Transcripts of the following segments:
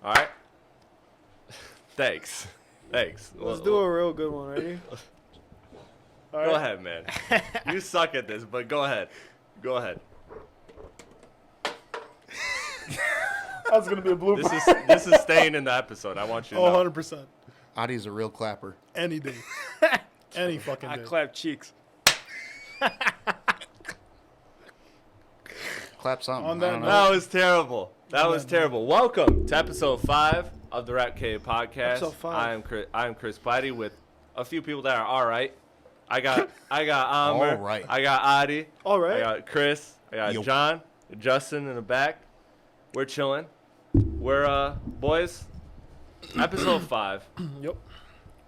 All right. Thanks. Let's do a real good one. Ready? All right. Go ahead, man. You suck at this, but go ahead. That's gonna be a blooper. This is staying in the episode. I want you to know. 100%. Adi's a real clapper. Any day. Any fucking I day. clap cheeks. Clap something. On I that don't know. That was terrible. Welcome to episode 5 of the Rap Cave podcast. Episode 5. I am Chris Platte with a few people that are all right. I got Amer. All right. I got Adi. All right. I got Chris. I got Yo. John. Justin in the back. We're chilling. We're boys. Episode 5. Yep.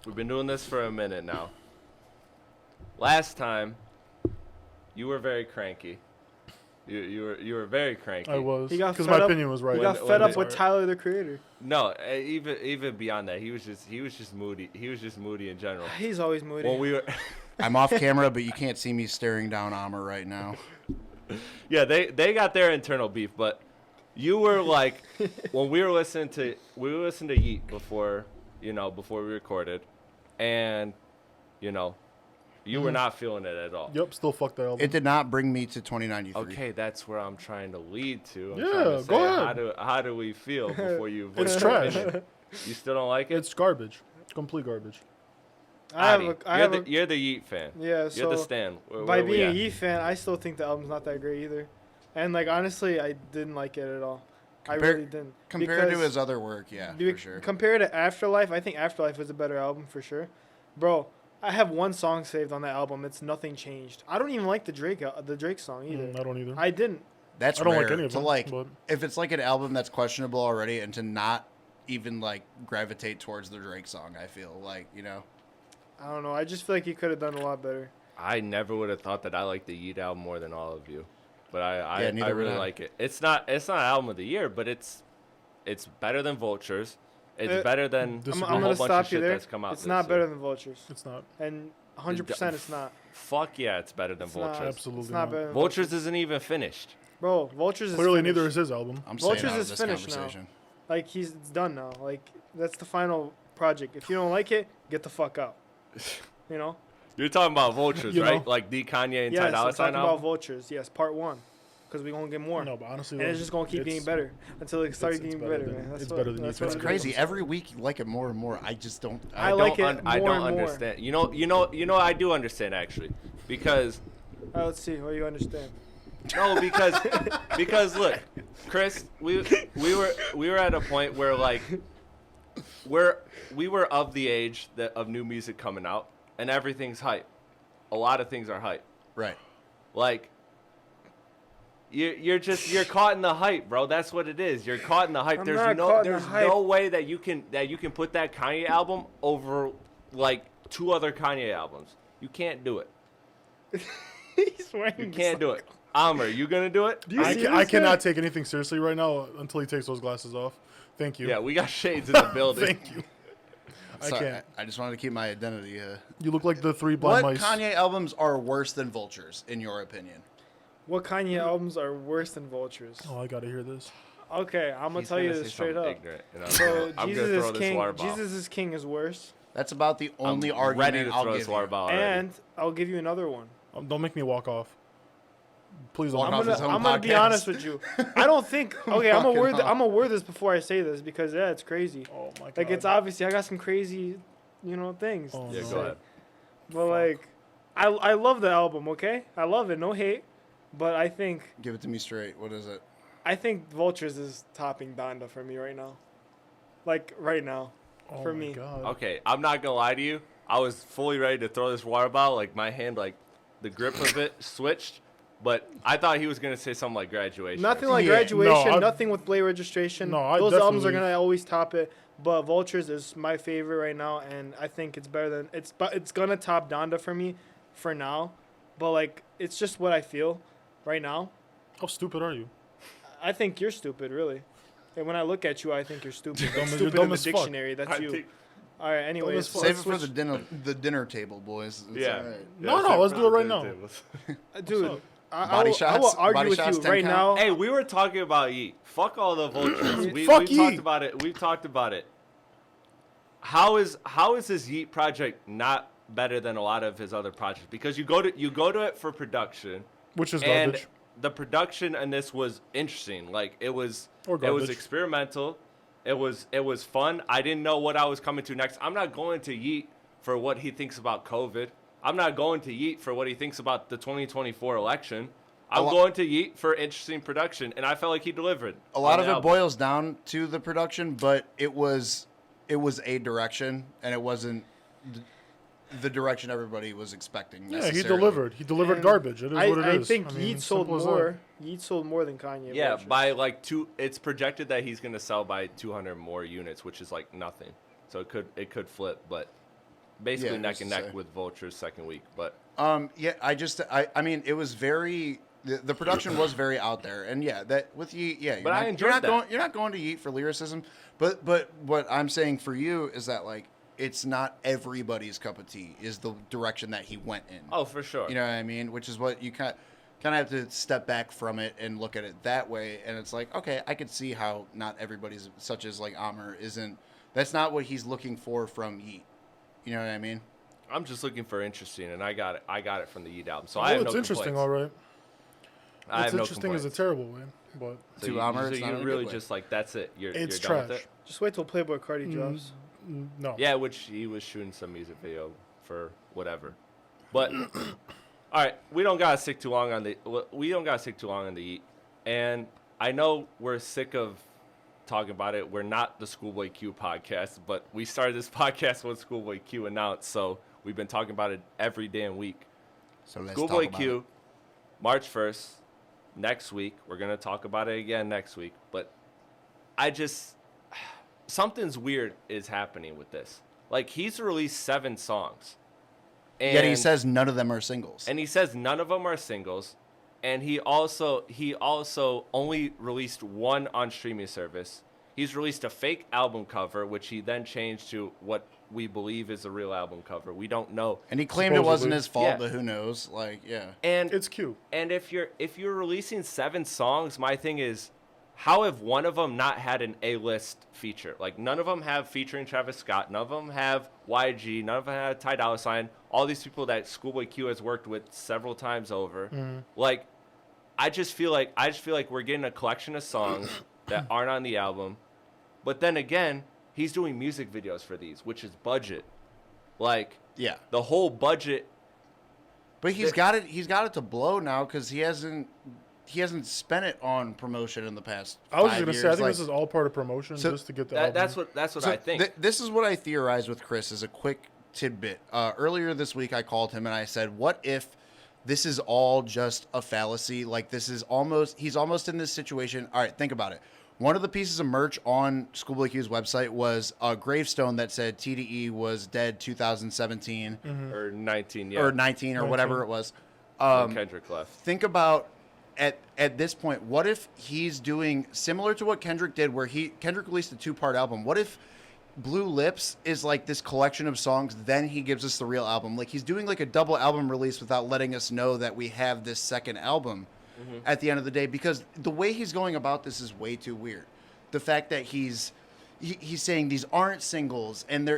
We've been doing this for a minute now. Last time, you were very cranky. You were very cranky. I was. He got Because fed my up. opinion was right. We got When- fed when up with it- Tyler, the Creator. No, even beyond that, he was just moody. He was just moody in general. He's always moody. When we were, I'm off camera, but you can't see me staring down Amer right now. yeah, they got their internal beef, but you were like, when we were listening to Yeet before we recorded, and you were not feeling it at all. Yep, still fuck that album. It did not bring me to 2093. Okay, that's where I'm trying to lead to. I'm Yeah, trying to say, go ahead. How do we feel before you? It's voice your trash. opinion? You still don't like it? It's garbage. Complete garbage. Adi, you're the Yeet fan. Yeah, You're so the stan. by we being a at? Yeet fan, I still think the album's not that great either. And like honestly, I didn't like it at all. I really didn't. Compared to Because- his other work, yeah, for sure. Compared to Afterlife, I think Afterlife was a better album for sure. Bro, I have one song saved on that album. It's Nothing Changed. I don't even like the Drake song either. I don't either. I didn't. That's I don't rare like any of to them, like. but- If it's like an album that's questionable already, and to not even like gravitate towards the Drake song, I feel like I don't know. I just feel like he could have done a lot better. I never would have thought that I liked the Yeet album more than all of you, but I Yeah, neither really would I. like it. It's not album of the year, but it's better than Vultures. It's better than I'm a I'm whole gonna bunch of stop you shit there. that's come out. It's this not year. better than Vultures. It's not. And 100% it's not. Fuck yeah, it's better than It's not. Vultures. Absolutely It's not not. better than Vultures isn't even finished. Bro, Vultures is Clearly, finished. neither is his album. I'm Vultures staying out of is this finished now. conversation. Like it's done now. Like that's the final project. If you don't like it, get the fuck out. You know? You're talking about Vultures, You know. right? Like the Kanye and Yes, Ty I'm Dolla talking Sign about album. Vultures. Yes, part 1. Because we're going to get more. No, but honestly, And though, it's just going to keep getting better until it starts getting better, man. That's it's what- better than that's Yeet what Fan. It's it crazy. is. Every week you like it more and more. I just don't. I like it I more don't and more. understand. You know, I do understand actually, because All right, let's see. What do you understand? no, because look, Chris, we were at a point where like we were of the age of new music coming out, and everything's hype. A lot of things are hype. Right. Like you're caught in the hype, bro. That's what it is. You're caught in the hype. I'm There's not no caught in the there's hype. no way that you can put that Kanye album over like 2 other Kanye albums. You can't do it. He's wearing You can't do it. Amer, you gonna do it? Do you see I this cannot guy? take anything seriously right now until he takes those glasses off. Thank you. Yeah, we got shades in the building. Thank you. I Sorry, can't. I just wanted to keep my identity. You look like the 3 What blind mice. Kanye albums are worse than Vultures, in your opinion? What Kanye albums are worse than Vultures? Oh, I gotta hear this. Okay, I'm going to He's tell you gonna this say straight something up. ignorant, and So I'm Jesus gonna is throw this King. water bottle. Jesus is King is worse. That's about the only I'm argument ready to I'll throw give this water you. bottle already. And I'll give you another one. Don't make me walk off. Please don't. Walk I'm off his gonna, own I'm gonna be podcast. honest with you. I don't think. Okay, I'm Fucking hell. gonna word this before I say this because yeah, it's crazy. Oh my god. Like it's obviously I got some crazy, things. Oh, Yeah, no. go ahead. But like, I love the album. Okay, I love it. No hate. But I think Give it to me straight. What is it? Vultures is topping Donda for me right now. Like right now, Oh for my me. God. Okay, I'm not gonna lie to you. I was fully ready to throw this water bottle. Like my hand, like the grip of it switched. But I thought he was gonna say something like Graduation. Nothing like Yeah. Graduation. No, nothing with Play Registration. No, I Those albums are definitely- gonna always top it. But Vultures is my favorite right now, and I think it's better than it's gonna top Donda for me, for now. But like, it's just what I feel right now. How stupid are you? I think you're stupid, really. And when I look at you, I think you're stupid. Dumb Like, as- stupid dumb in the as fuck. dictionary. That's I you. think- All right. Anyways, as fuck. Save it let's for switch- the dinner table, boys. It's Yeah. all right. No, let's do it right now. Dude. Body I shots. will argue Body with shots, you 10 right count. now. Hey, we were talking about Yeet. Fuck all the vultures. We've Fuck talked Yeet. about it. We've talked about it. How is this Yeet project not better than a lot of his other projects? Because you go to it for production, Which is and garbage. the production in this was interesting. Like it was garbage. experimental. It was fun. I didn't know what I was coming to next. I'm not going to Yeet for what he thinks about COVID. I'm not going to Yeet for what he thinks about the 2024 election. I'm going to Yeet for interesting production, and I felt like he delivered. A lot on of the it album. boils down to the production, but it was a direction, and it wasn't the direction everybody was expecting. Yeah, he necessarily. delivered. He delivered And garbage. It is what it is. I think mean, Yeet sold simple as that. more. Yeet sold more than Kanye. Yeah, Vultures. by like it's projected that he's gonna sell by 200 more units, which is like nothing. So it could flip, but basically Yeah, neck who's and to neck say? with Vulture's second week. But Yeah, I mean, it was very. The production was very out there, and yeah, that with Yeet, yeah. You're But I not, enjoyed you're not that. going. You're not going to Yeet for lyricism, but what I'm saying for you is that like it's not everybody's cup of tea. Is the direction that he went in. oh, for sure. You know what I mean? Which is what you kind of have to step back from it and look at it that way. And it's like, okay, I could see how not everybody's, such as like Amer, isn't. That's not what he's looking for from Yeet. You know what I mean? I'm just looking for interesting, and I got it. I got it from the Yeet album. So I Well, have it's no interesting, complaints. all right. I It's have no interesting is a complaints. terrible way, but So To you, Amer, so it's not you in a really good way. just like that's it. You're it's done with trash. it? Just wait till Playboy Cardi drops. No. Yeah, which he was shooting some music video for whatever. But all right, we don't gotta stick too long on the Yeet. And I know we're sick of talking about it. We're not the Schoolboy Q podcast, but we started this podcast when Schoolboy Q announced, so we've been talking about it every damn week. So let's Schoolboy talk about Q, it. March 1st, next week. We're going to talk about it again next week. But something's weird is happening with this. Like, he's released 7 songs. And, Yet he says none of them are singles. and he says none of them are singles. And he also only released one on streaming service. He's released a fake album cover, which he then changed to what we believe is a real album cover. We don't know. And he claimed it wasn't Supposedly. his fault, Yeah. but who knows? Like, yeah. And It's cute. And if you're releasing 7 songs, my thing is, how have one of them not had an A-list feature? Like, none of them have featuring Travis Scott. None of them have YG. None of them have Ty Dolla $ign. All these people that Schoolboy Q has worked with several times over. Like, I just feel like we're getting a collection of songs that aren't on the album. But then again, he's doing music videos for these, which is budget. Like, Yeah. the whole budget. But he's got it to blow now because he hasn't spent it on promotion in the past. I was 5 just gonna years. say, I think like, this is all part of promotion, So just to get the album. That's what so I think. This is what I theorized with Chris as a quick tidbit. Earlier this week, I called him and I said, "What if this is all just a fallacy? Like he's almost in this situation. All right, think about it. One of the pieces of merch on Schoolboy Q's website was a gravestone that said TDE was dead 2017 Or 19, yeah. or 19 or 19. whatever it was. When Kendrick left. Think about at this point, what if he's doing similar to what Kendrick did, where Kendrick released a 2-part album? What if Blue Lips is like this collection of songs, then he gives us the real album? Like he's doing like a double album release without letting us know that we have this second album at the end of the day, because the way he's going about this is way too weird. The fact that he's saying these aren't singles, and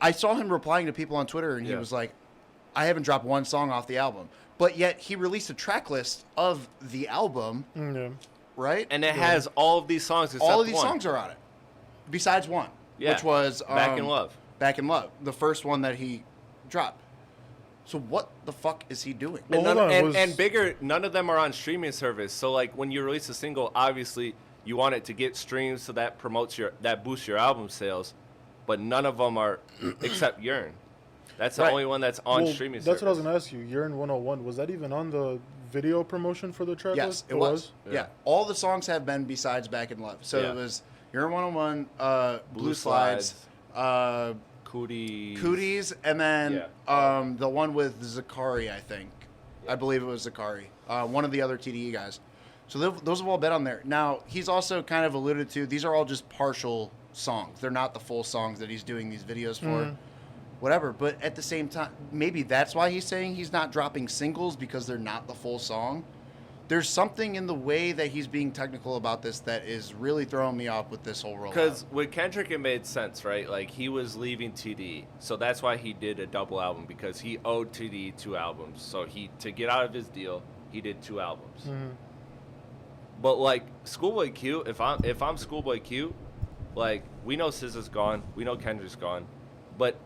I saw him replying to people on Twitter, and he Yeah. was like, I haven't dropped one song off the album. But yet he released a track list of the album, Yeah. right? And it has all of these songs except all of these one. songs are on it, besides one, Yeah. which was Back in Love. Back in Love, the first one that he dropped. So what the fuck is he doing? Well, And, hold none, on, and, was- and bigger, none of them are on streaming service. So like when you release a single, obviously you want it to get streams, so that boosts your album sales. But none of them are except Yearn. That's the Right. only one that's on Well, streaming that's service. what I was gonna ask you. Yearn 101, was that even on the video promotion for the track Yes, list? it was. Yeah. Yeah. All the songs have been besides Back in Love. So Yeah. it was You're 101, Blue Slides, Cooties, and then the one with Zakari, I think. I believe it was Zakari. One of the other TDE guys. So those have all been on there. Now, he's also kind of alluded to, these are all just partial songs. They're not the full songs that he's doing these videos for. whatever. But at the same time, maybe that's why he's saying he's not dropping singles because they're not the full song. There's something in the way that he's being technical about this that is really throwing me off with this whole rollout. Because with Kendrick, it made sense, right? Like, he was leaving TDE, so that's why he did a double album, because he owed TDE 2 albums. So to get out of his deal, he did 2 albums. Mm-hmm. But like Schoolboy Q, if I'm Schoolboy Q, like, we know SZA's gone, we know Kendrick's gone, but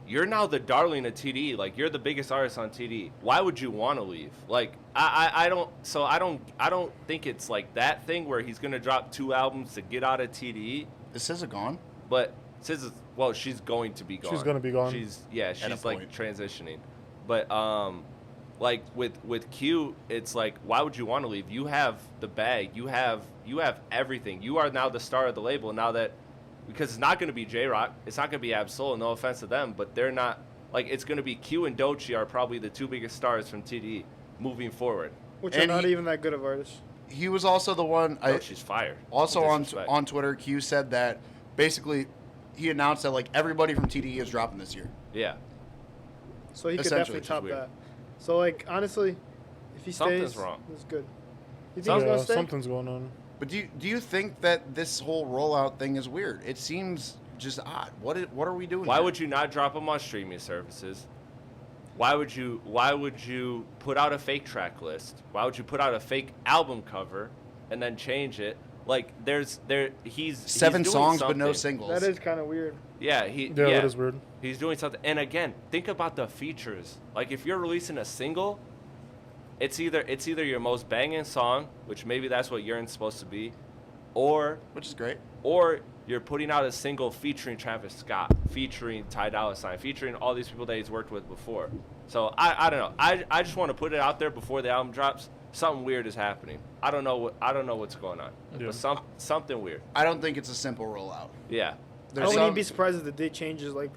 you're now the darling of TDE. Like, you're the biggest artist on TDE. Why would you want to leave? Like, I don't think it's like that thing where he's gonna drop 2 albums to get out of TDE. Is SZA gone? But SZA's, well, she's going to be gone. She's gonna be gone. She's a like point. transitioning. But like with Q, it's like, why would you want to leave? You have the bag. You have everything. You are now the star of the label. Now that, because it's not going to be J-Rock, it's not going to be Absol. No offense to them, but they're not, like, it's going to be Q and Doechii are probably the 2 biggest stars from TDE moving forward. Which And are not even that good of artists. He was also the one. Doechii's fired. Also No on disrespect. Twitter, Q said that basically he announced that like everybody from TDE is dropping this year. Yeah. So he could Essentially, definitely which is top weird. that. So, like, honestly, if he Something's stays, wrong. it's good. You think Some- he's Yeah, gonna stay? something's going on. But do you think that this whole rollout thing is weird? It seems just odd. What are we doing? Why here? would you not drop them on streaming services? Why would you put out a fake track list? Why would you put out a fake album cover and then change it? Like, he's 7 doing songs but no something. singles? That is kind of weird. Yeah, Yeah, that is weird. He's doing something. And again, think about the features. Like, if you're releasing a single, it's either your most banging song, which maybe that's what Yearn's supposed to be, or which is great. or you're putting out a single featuring Travis Scott, featuring Ty Dolla $ign, featuring all these people that he's worked with before. So I don't know. I just want to put it out there before the album drops. Something weird is happening. I don't know what's going on. Yeah. But something weird. I don't think it's a simple rollout. Yeah. I There's wouldn't some, even be surprised if the date changes like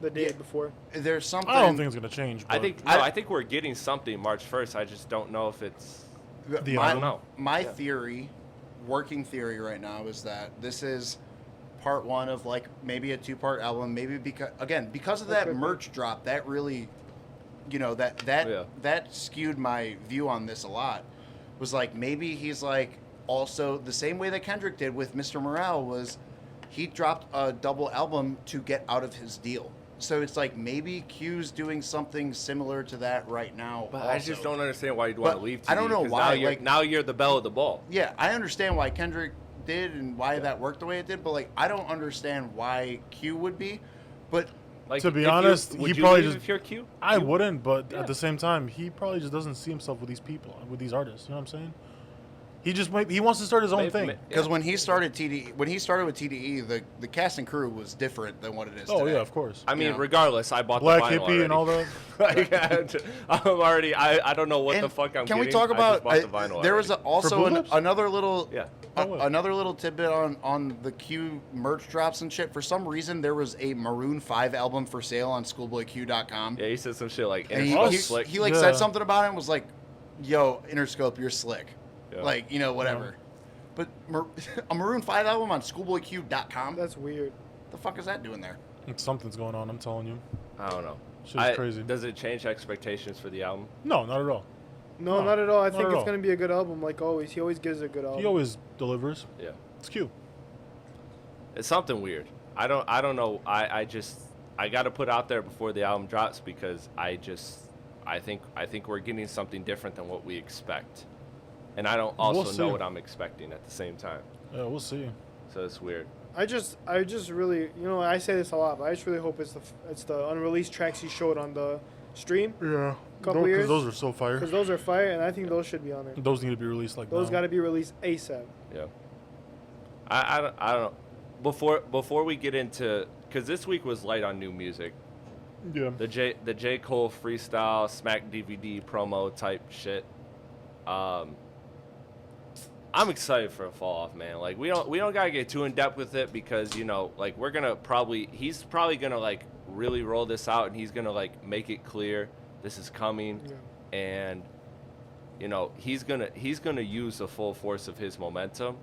the day Yeah. before. there's something. I don't think it's gonna change. But I think we're getting something March 1st. I just don't know if it's The my, album? know. my Yeah. theory, working theory right now is that this is part 1 of like maybe a 2-part album. Maybe because of That that could be. merch drop, that really, that Yeah. that skewed my view on this a lot. Was like maybe he's like also the same way that Kendrick did with Mr. Morale was he dropped a double album to get out of his deal. So it's like maybe Q's doing something similar to that right now. But I also. just don't understand why you'd want But to leave. I don't TDE, know 'cause why, Now you're the belle of the ball. Yeah, I understand why Kendrick did and why that worked the way it did, but like I don't understand why Q would be. But Like, To be if you- honest, would he you probably leave just- if you're cute. I wouldn't. But Yeah. at the same time, he probably just doesn't see himself with these people, with these artists. You know what I'm saying? He wants to start his own thing. because when he started with TDE, the cast and crew was different than what it is Oh today. yeah, of course. I mean, know. regardless, I bought Black the vinyl hippie and all already. that. Like, I'm already. I don't know what And the fuck I'm. can we getting. talk I about? just bought the vinyl There was already. also Blue Lips? another little, Yeah. Oh, what? another little tidbit on the Q merch drops and shit. For some reason, there was a Maroon 5 album for sale on SchoolboyQ.com. Yeah, he said some shit like And Interscope he slick. like Yeah. said something about it and was like, "Yo, Interscope, you're slick." Yeah. Like whatever. But a Maroon 5 album on SchoolboyQ.com. That's weird. The fuck is that doing there? Something's going on. I'm telling you. I don't know. Shit's crazy. Does it change expectations for the album? No, not at all. No, No, not at all. I not think at it's all. gonna be a good album, like always. He always gives a good album. He always delivers. Yeah. It's cute. It's something weird. I don't know. I got to put out there before the album drops because I think we're getting something different than what we expect. And I don't also We'll see. know what I'm expecting at the same time. Yeah, we'll see. So it's weird. I just really, I say this a lot, but I just really hope it's the unreleased tracks he showed on the stream, Yeah. Couple years? Those are so fire. because those are fire, and I think those should be on there. Those need to be released like Those now. got to be released ASAP. Yeah. I don't know. Before we get into, because this week was light on new music. Yeah. The J. Cole freestyle smack DVD promo type shit. I'm excited for a fall off, man. Like we don't gotta get too in depth with it because like he's probably gonna like really roll this out and he's gonna like make it clear this is coming, Yeah. and he's gonna use the full force of his momentum.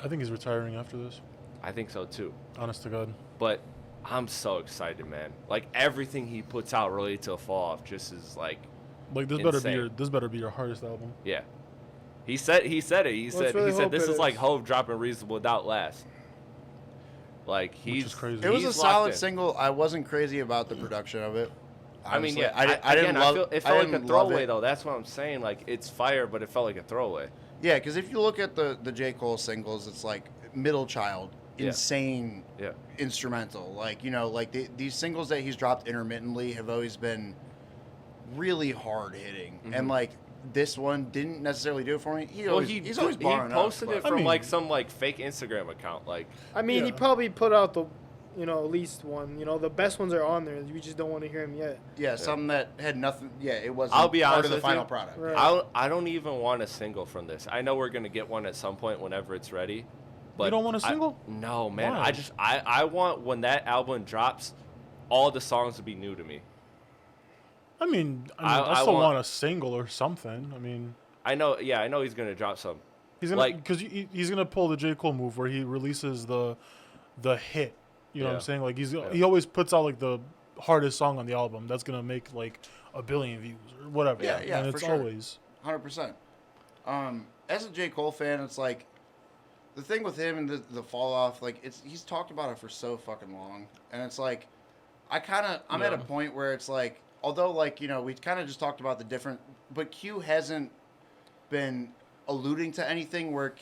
I think he's retiring after this. I think so too. Honest to God. But I'm so excited, man. Like everything he puts out related to Fall Off just is like Like insane. this better be your hardest album. Yeah. He said it. He said really he said hope this it is like is. Hove dropping Reasonable Doubt last. Like Which is crazy. It was a he's locked solid in. single. I wasn't crazy about the production of it. I mean, Honestly. yeah. I didn't love. It I felt like a didn't love throwaway it. though. That's what I'm saying. Like it's fire, but it felt like a throwaway. Yeah, because if you look at the J. Cole singles, it's like Middle Child, Yeah. insane Yeah. instrumental. Like, you know, like these singles that he's dropped intermittently have always been really hard hitting. And like this one didn't necessarily do it for me. He's always he barring posted up, it but- from mean- like some like fake Instagram account. Like I mean, he Yeah. probably put out the, at least one. The best ones are on there. We just don't want to hear him yet. Yeah, something that had nothing. Yeah, it wasn't I'll be part honest of the with final you. product. Right. I don't even want a single from this. I know we're gonna get one at some point whenever it's ready. But don't want a single? No, man. Why? I want when that album drops, all the songs to be new to me. I mean, I I still want- want a single or something. I mean, I know he's gonna drop some. he's gonna Like- because he's gonna pull the J. Cole move where he releases the hit. You know what Yeah. I'm saying? Like he always puts out like the hardest song on the album that's gonna make like 1 billion views or whatever. Yeah, yeah, and for it's sure. always 100%. As a J. Cole fan, it's like the thing with him and the fall off. Like he's talked about it for so fucking long, and it's like I'm at a Yeah. point where it's like, although like we kind of just talked about the different, but Q hasn't been alluding to anything where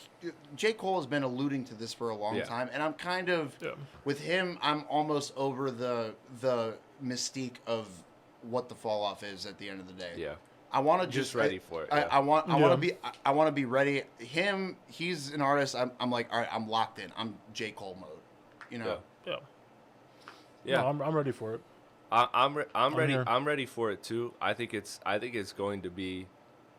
J. Cole has been alluding to this for a long Yeah. time, and I'm kind of Yeah. with him. I'm almost over the mystique of what the fall off is at the end of the day. Yeah. I want to Just ready for it, I, yeah. I want Yeah. to be ready. He's an artist. I'm like, all right, I'm locked in. I'm J. Cole mode. Yeah. yeah. Yeah. No, I'm ready for it. I'm ready. here. I'm ready for it too. I think it's going to be,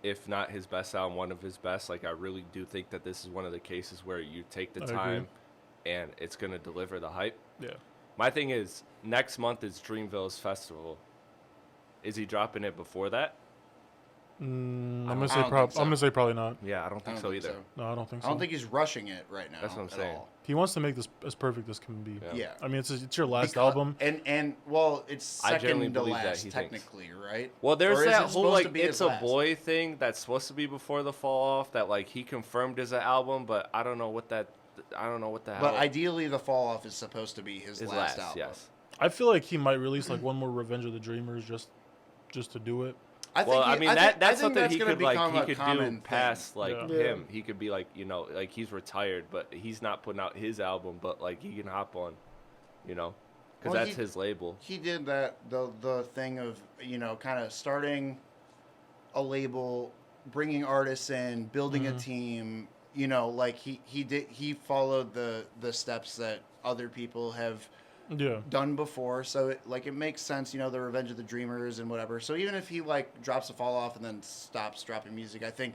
if not his best album, one of his best. Like I really do think that this is one of the cases where you take the I agree. time, and it's gonna deliver the hype. Yeah. My thing is, next month is Dreamville's festival. Is he dropping it before that? I'm I gonna don't say think so. I'm gonna say probably not. Yeah, I don't think so either. No, I don't think so. I don't think he's rushing it right now. That's what I'm at saying. all. he wants to make this as perfect as can be. Yeah. Yeah. I mean, it's your last Because- album. and well, it's I genuinely second to believe that last he thinks. technically, right? Well, there's Or is it that whole supposed like to be it's his a last? boy thing that's supposed to be before the fall off that like he confirmed as an album, but I don't know what the hell. But ideally, the fall off is supposed to be his is last album. yes. I feel like he might release like one more Revenge of the Dreamers just to do it. Well, I mean that's something he gonna could like become he a could common do thing. past like Yeah. Yeah. him. He could be like like he's retired, but he's not putting out his album, but like he can hop on, because Well, that's he- his label. He did that the thing of kind of starting a label, bringing artists in, building a team. Like he followed the steps that other people have Yeah. done before, so it makes sense. The Revenge of the Dreamers and whatever. So even if he like drops a fall off and then stops dropping music, I think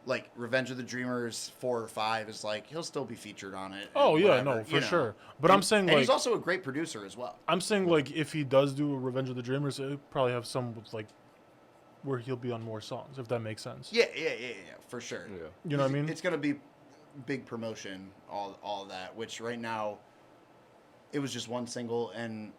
like Revenge of the Dreamers 4 or 5 is like he'll still be featured on it. and Oh yeah, whatever, no, you for know. sure. But I'm saying And like he's also a great producer as well. I'm saying like if he does do a Revenge of the Dreamers, it'll probably have some with like where he'll be on more songs, if that makes sense. Yeah, for sure. Yeah. You know what I mean? It's gonna be big promotion, all that. Which right now, it was just one single, and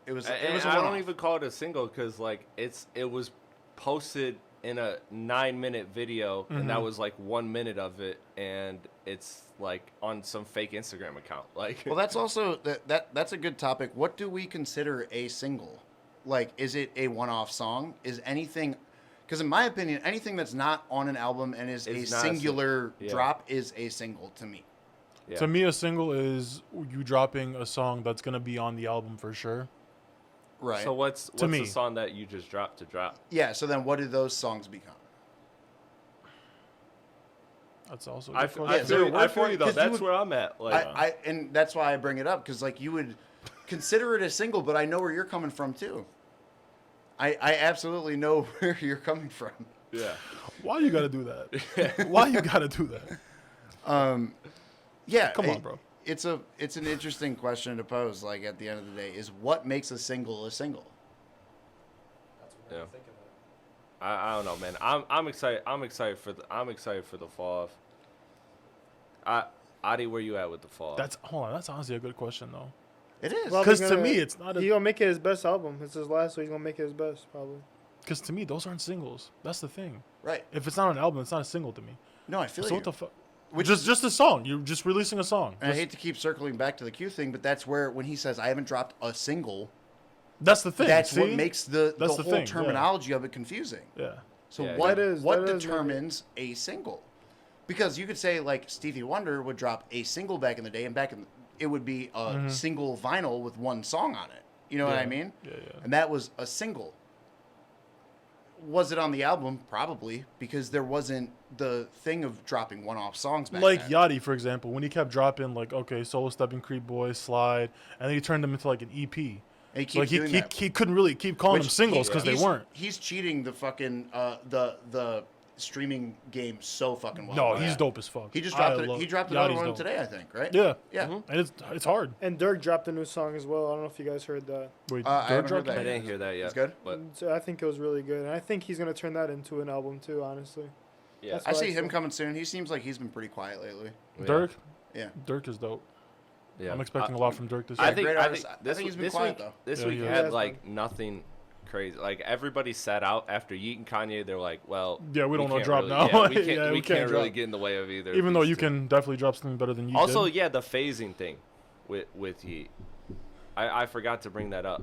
it was And a I don't one-off. even call it a single because like it was posted in a 9-minute video, and that was like 1 minute of it, and it's like on some fake Instagram account. Like, Well, that's also that's a good topic. What do we consider a single? Like, is it a one-off song? Is anything? Because in my opinion, anything that's not on an album and is a It's not a singular yeah. drop is a single to me. yeah. To me, a single is you dropping a song that's gonna be on the album for sure. Right. So what's me. the song that you just dropped to drop? Yeah. So then, what do those songs become? That's also. A I good feel, question. is there a I word feel for it? you though. 'Cause you That's would- where I'm at. Like, And that's why I bring it up because like you would consider it a single, but I know where you're coming from too. I absolutely know where you're coming from. yeah. Why you gotta do that? Why you gotta do that? Yeah, Come on, bro. It's an interesting question to pose. Like at the end of the day, is what makes a single a single? Yeah. I don't know, man. I'm excited. I'm excited for the fall off. Adi, where you at with the fall off? Hold on. That's honestly a good question though. It is. Well, Because to me, it's not He's a. gonna make it his best album. It's his last, so he's gonna make it his best, probably. Because to me, those aren't singles. That's the thing. Right. If it's not an album, it's not a single to me. No, I feel So you. what the fuck? Which Just a song. You're just releasing a song. And I hate to keep circling back to the Q thing, but that's where when he says I haven't dropped a single, That's the thing. that's see? what makes the That's whole the thing, yeah. terminology of it confusing. Yeah. So Yeah, what That is what maybe- determines a single? Because you could say like Stevie Wonder would drop a single back in the day, and it would be a single vinyl with one song on it. You know what I Yeah. mean? Yeah, yeah. And that was a single. Was it on the album? Probably, because there wasn't the thing of dropping one-off songs back Like then. Yachty, for example, when he kept dropping like Solo Stepping Creep Boy, Slide, and then he turned them into like an EP. And he keeps Like doing that. he couldn't really keep calling them Which singles because they he's- weren't. He's cheating the fucking the streaming game so fucking well. No, by he's that. dope as fuck. He just I dropped it. love- He dropped another Yachty's one dope. today, I think. Right? Yeah, Yeah. and it's hard. And Dirk dropped a new song as well. I don't know if you guys heard that. Wait, I haven't Dirk heard dropped that I it? didn't hear that yet. It's good? But So I think it was really good, and I think he's gonna turn that into an album too. Honestly, yeah. That's I see what I him feel. coming soon. He seems like he's been pretty quiet lately. Yeah. Dirk, Yeah. Dirk is dope. Yeah. I'm expecting a lot from Dirk this I year. think great I artist. think I this think he's been this quiet, week though. this Yeah, week he had has. like nothing crazy. Like everybody sat out after Yeet and Kanye. They're like, well, Yeah, we don't know can't drop really, now. Yeah, we can't, Yeah, we we can't can't really drop. get in the way of either. Even of though these you two. can definitely drop something better than you Also, did. yeah, the phasing thing with Yeet. I forgot to bring that up.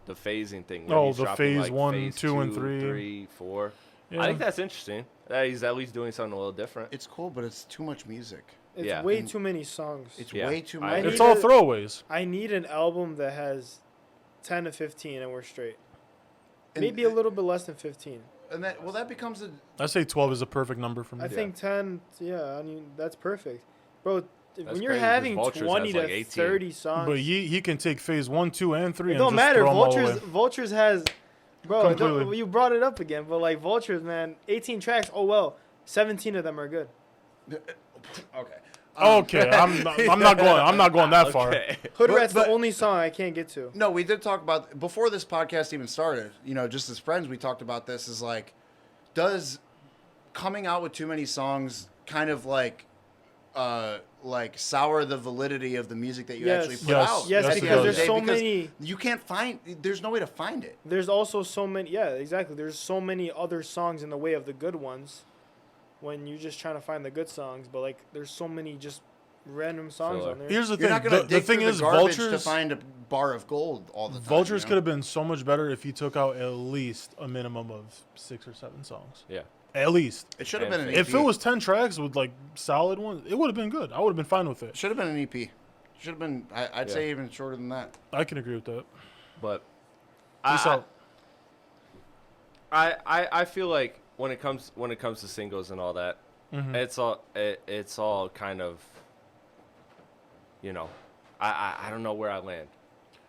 The phasing thing. where Oh, he's the dropping, phase like, 1, phase 2, and 2, 3. 3, 4. Yeah. I think that's interesting. That he's at least doing something a little different. It's cool, but it's too much music. it's Yeah. way too many songs. It's Yeah. way too I much. agree. It's all need a- throwaways. I need an album that has 10 to 15, and we're straight. And- Maybe a little bit less than 15. And that becomes a I say 12 is a perfect number for me. I think 10. Yeah, I mean that's perfect, bro. That's When you're crazy 'cause having Vultures 20 has, to like, 18. 30 songs, But he can take phase 1, 2, and 3 it and don't just matter. throw 'em all Vultures away. Vultures has, bro. it don't- Completely. You brought it up again, but like Vultures, man, 18 tracks. Oh well, 17 of them are good. okay. Okay, I'm not going that far. Okay. Hood But- Rat's but- the only song I can't get to. No, we did talk about before this podcast even started. You know, just as friends, we talked about this. Is like, does coming out with too many songs kind of like sour the validity of the music that you Yes. actually put Yes. out? Yes, at the because end of the there's day? so Because many- You can't find. There's no way to find it. There's also so many. Yeah, exactly. There's so many other songs in the way of the good ones. When you're just trying to find the good songs, but like there's so many just random songs Filler. on there. Here's the You're thing. not gonna The dig thing through is, the garbage to Vultures find a bar of gold all the time. Vultures you could know? have been so much better if he took out at least a minimum of 6 or 7 songs. Yeah. At least. It should have And been an If EP. it was 10 tracks with like solid ones, it would have been good. I would have been fine with it. should have been an EP. Should have been. I'd Yeah. say even shorter than that. I can agree with that. But Peace out. I feel like when it comes to singles and all that, Mhm. it's all kind of, you know, I don't know where I land.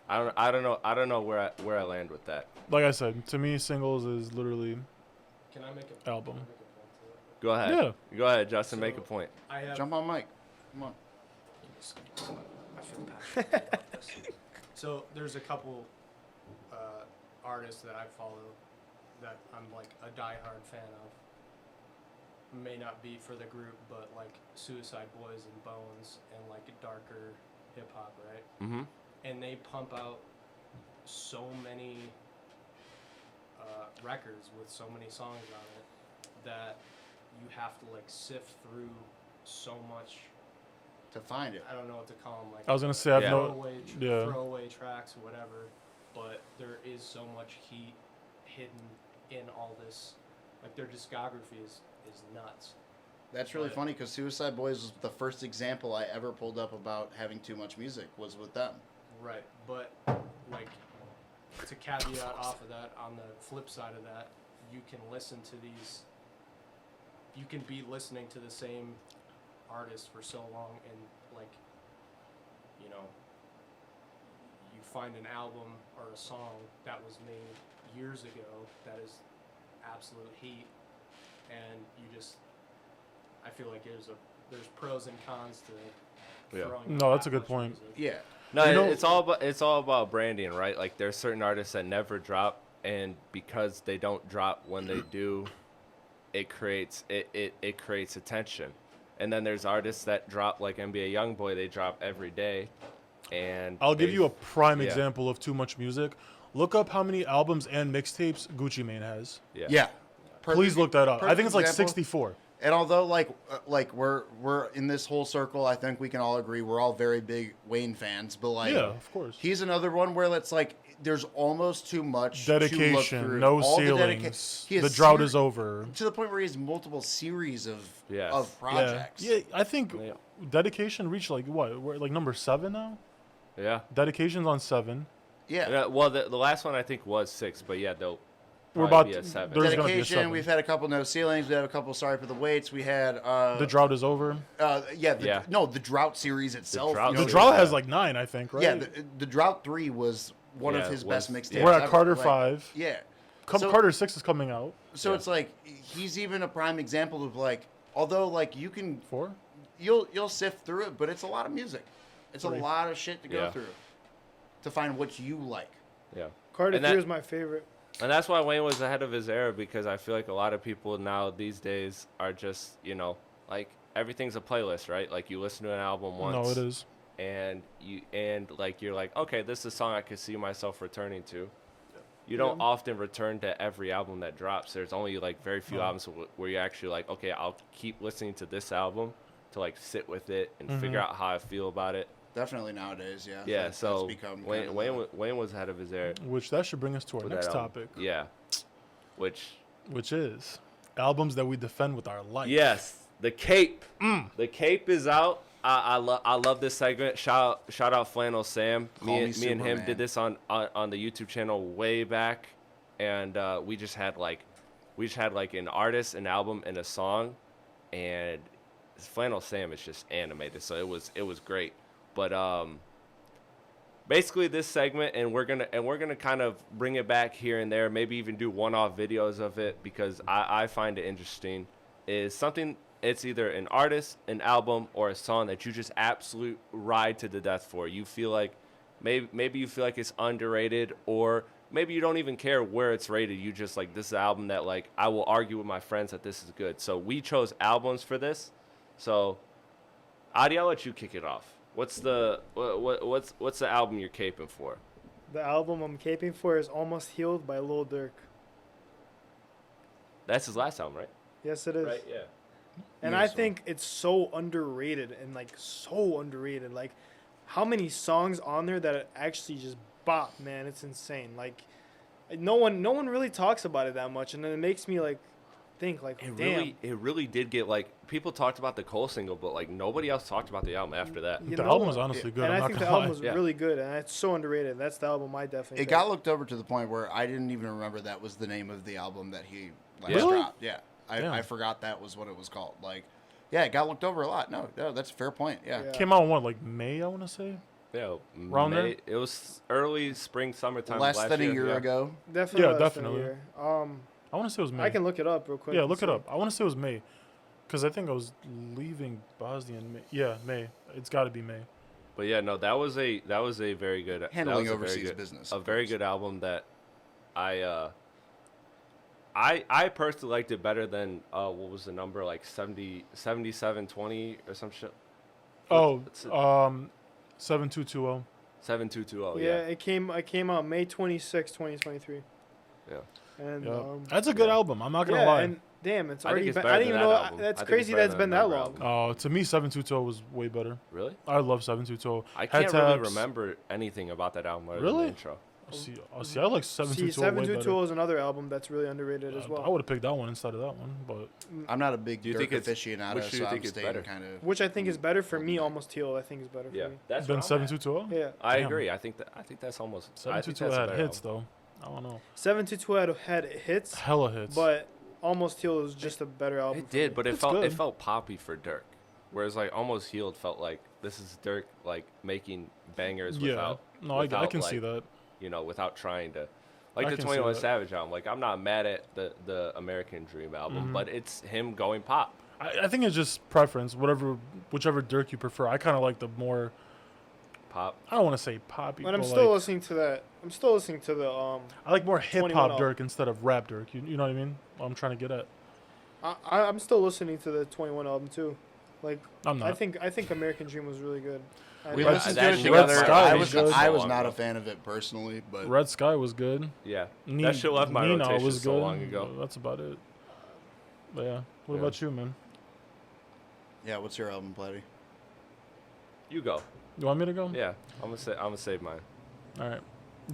I don't know where I land with that. Like I said, to me, singles is literally Can I make a album. can I make a point to it? Go ahead. Go ahead, Justin. Make a So- point. I have. Jump on mic. Come on. I feel passionate about this. So there's a couple artists that I follow that I'm like a diehard fan of. May not be for the group, but like Suicide Boys and Bones and like darker hip hop, right? Mm-hmm. And they pump out so many records with so many songs on it that you have to like sift through so much. To find it. I don't know what to call them. Like I was gonna say, I've Yeah. no. Yeah. throwaway tracks or whatever, but there is so much heat hidden in all this. Like their discography is nuts. That's really But- funny because Suicide Boys was the first example I ever pulled up about having too much music was with them. Right, but like to caveat off of that, on the flip side of that, you can listen to these. You can be listening to the same artist for so long, and like, you know, you find an album or a song that was made years ago that is absolute heat, and you just, I feel like there's pros and cons to Yeah. throwing. No, out that's that a good much point. music. Yeah. No, You know- it's all about branding, right? Like there's certain artists that never drop, and because they don't drop when they do, it creates attention. And then there's artists that drop like NBA YoungBoy, they drop every day. and I'll give you a prime yeah. example of too much music. Look up how many albums and mixtapes Gucci Mane has. Yeah. Please look that up. I perfect think it's like example. 64. And although like we're in this whole circle, I think we can all agree we're all very big Wayne fans. But like, Yeah, of course. he's another one where it's like there's almost too much Dedication, to look through. no All ceilings. he has The drought is over. to the point where he has multiple series of Yes. projects. Yeah, I think Yeah. Dedication reached like what? We're like number 7 now. Yeah. Dedication's on 7. Yeah. Well, the last one I think was 6, but yeah, they'll We're probably about be a 7. there's gonna be a Dedication. 7. We've had a couple no ceilings. We had a couple sorry for the waits. We had The drought is over. Yeah. No, the drought series itself. Drought you The know, drought has like 9, I think, right? Yeah, the drought 3 was one Yeah, of his it best was. mixtapes. We're at ever. Carter Like, 5. Yeah. So- Carter 6 is coming out. So Yeah. it's like he's even a prime example of like, although like you can 4. you'll sift through it, but it's a lot of music. It's 3. a lot of shit to go Yeah. through to find what you like. Yeah. Carter And 3 that- is my favorite. And that's why Wayne was ahead of his era, because I feel like a lot of people now these days are just, like everything's a playlist, right? Like you listen to an album once. No, it is. And you're like, okay, this is a song I could see myself returning to. You don't often return to every album that drops. There's only like very few albums where you're actually like, okay, I'll keep listening to this album to like sit with it and figure out how I feel about it. Definitely nowadays, yeah. Yeah, That's so become Wayne, kind of Wayne was ahead of his era. Which that should bring us to our with next that album. topic, Yeah. Which is albums that we defend with our life. yes, the Cape. The Cape is out. I love this segment. Shout out Flannel Sam. Call me Me and him Superman. did this on the YouTube channel way back, and we just had like an artist, an album, and a song, and Flannel Sam is just animated, so it was great. But basically this segment, and we're gonna kind of bring it back here and there, maybe even do one-off videos of it, because I find it interesting. Is something, it's either an artist, an album, or a song that you just absolute ride to the death for. You feel like maybe you feel like it's underrated, or maybe you don't even care where it's rated. You just like, this is an album that like I will argue with my friends that this is good. So we chose albums for this. So Adi, I'll let you kick it off. What's the album you're caping for? The album I'm caping for is Almost Healed by Lil Durk. That's his last album, right? Yes, it is. Right, yeah. And I think it's so underrated and like so underrated. Like, how many songs on there that actually just bop, man? It's insane. Like, no one really talks about it that much, and then it makes me like think like, damn. It really did get like, people talked about the Cole single, but like nobody else talked about the album after that. You The know album was what? honestly good. And I'm I not think the gonna album lie. was Yeah. really good, and it's so underrated. That's the album I definitely. It got looked over to the point where I didn't even remember that was the name of the album that he last Really? dropped. Yeah. Yeah. I forgot that was what it was called. Like, yeah, it got looked over a lot. No, that's a fair point. Yeah. Yeah. Came out in what, like May, I want to say. Yeah, Around there? it was early spring, summertime. of Less last than a year, year yeah. ago. Definitely. Yeah, less than a definitely. year. I want to say it was May. I can look it up real quick. Yeah, and look it see. up. I want to say it was May, because I think I was leaving Bosnia in May. Yeah, May. It's got to be May. But yeah, no, that was a very good Handling that was a very overseas good- business, A of very course. good album that I personally liked it better than what was the number, like 7720 or some shit. Oh, It's 7220. 7220. Yeah, Yeah. it came out May 26, 2023. Yeah. And Yeah. That's a good yeah. album. I'm not gonna yeah, lie. and damn, it's I think already it's been. better I didn't than even that know. album. That's I think crazy it's that better it's than been the that number long. album. To me, 7220 was way better. Really? I love 7220. I Head can't really Taps. remember anything about that album other Really? than the intro. See, I like See, 7220 way 722 better. is another album that's really underrated as I well. would have picked that one instead of that one, but I'm not a big Do you Dirk think it's- aficionado, which do you so think I'm is staying better? kind of. Which I think is better for me. Almost Healed, I think is better for Yeah, me. that's then what I'm at. 7220. Yeah, I Damn. agree. I think that's almost. I think 722 that's a had better hits album. though. I don't know. 722 had hits, Hella hits. but Almost Healed was just a better album. It for did, me. but it It's felt good. poppy for Dirk, whereas like Almost Healed felt like this is Dirk like making bangers yeah, without. no, I without, can see like, that. without trying to. I Like the can see 21 that. Savage album. Like, I'm not mad at the American Dream album, Mm-hmm. but it's him going pop. I think it's just preference. Whichever Dirk you prefer. I kind of like the more. Pop. I don't want to say poppy, But I'm but still like, listening to that. I'm still listening to the I like more hip 21 hop Dirk instead of rap Dirk. You know what I mean? What I'm trying to get at. I'm still listening to the 21 album too. Like I'm not. I think American Dream was really good. We I- listened that to it shit together. left my I was rotation I so was long not ago. a fan of it personally, but Red Sky was good. Yeah. Ni- That shit left my Nina rotation was so good. long ago. That's about it. But yeah. What Yeah. about you, man? yeah. What's your album, Platte? You go. You want me to go? Yeah. I'm gonna save mine. All right.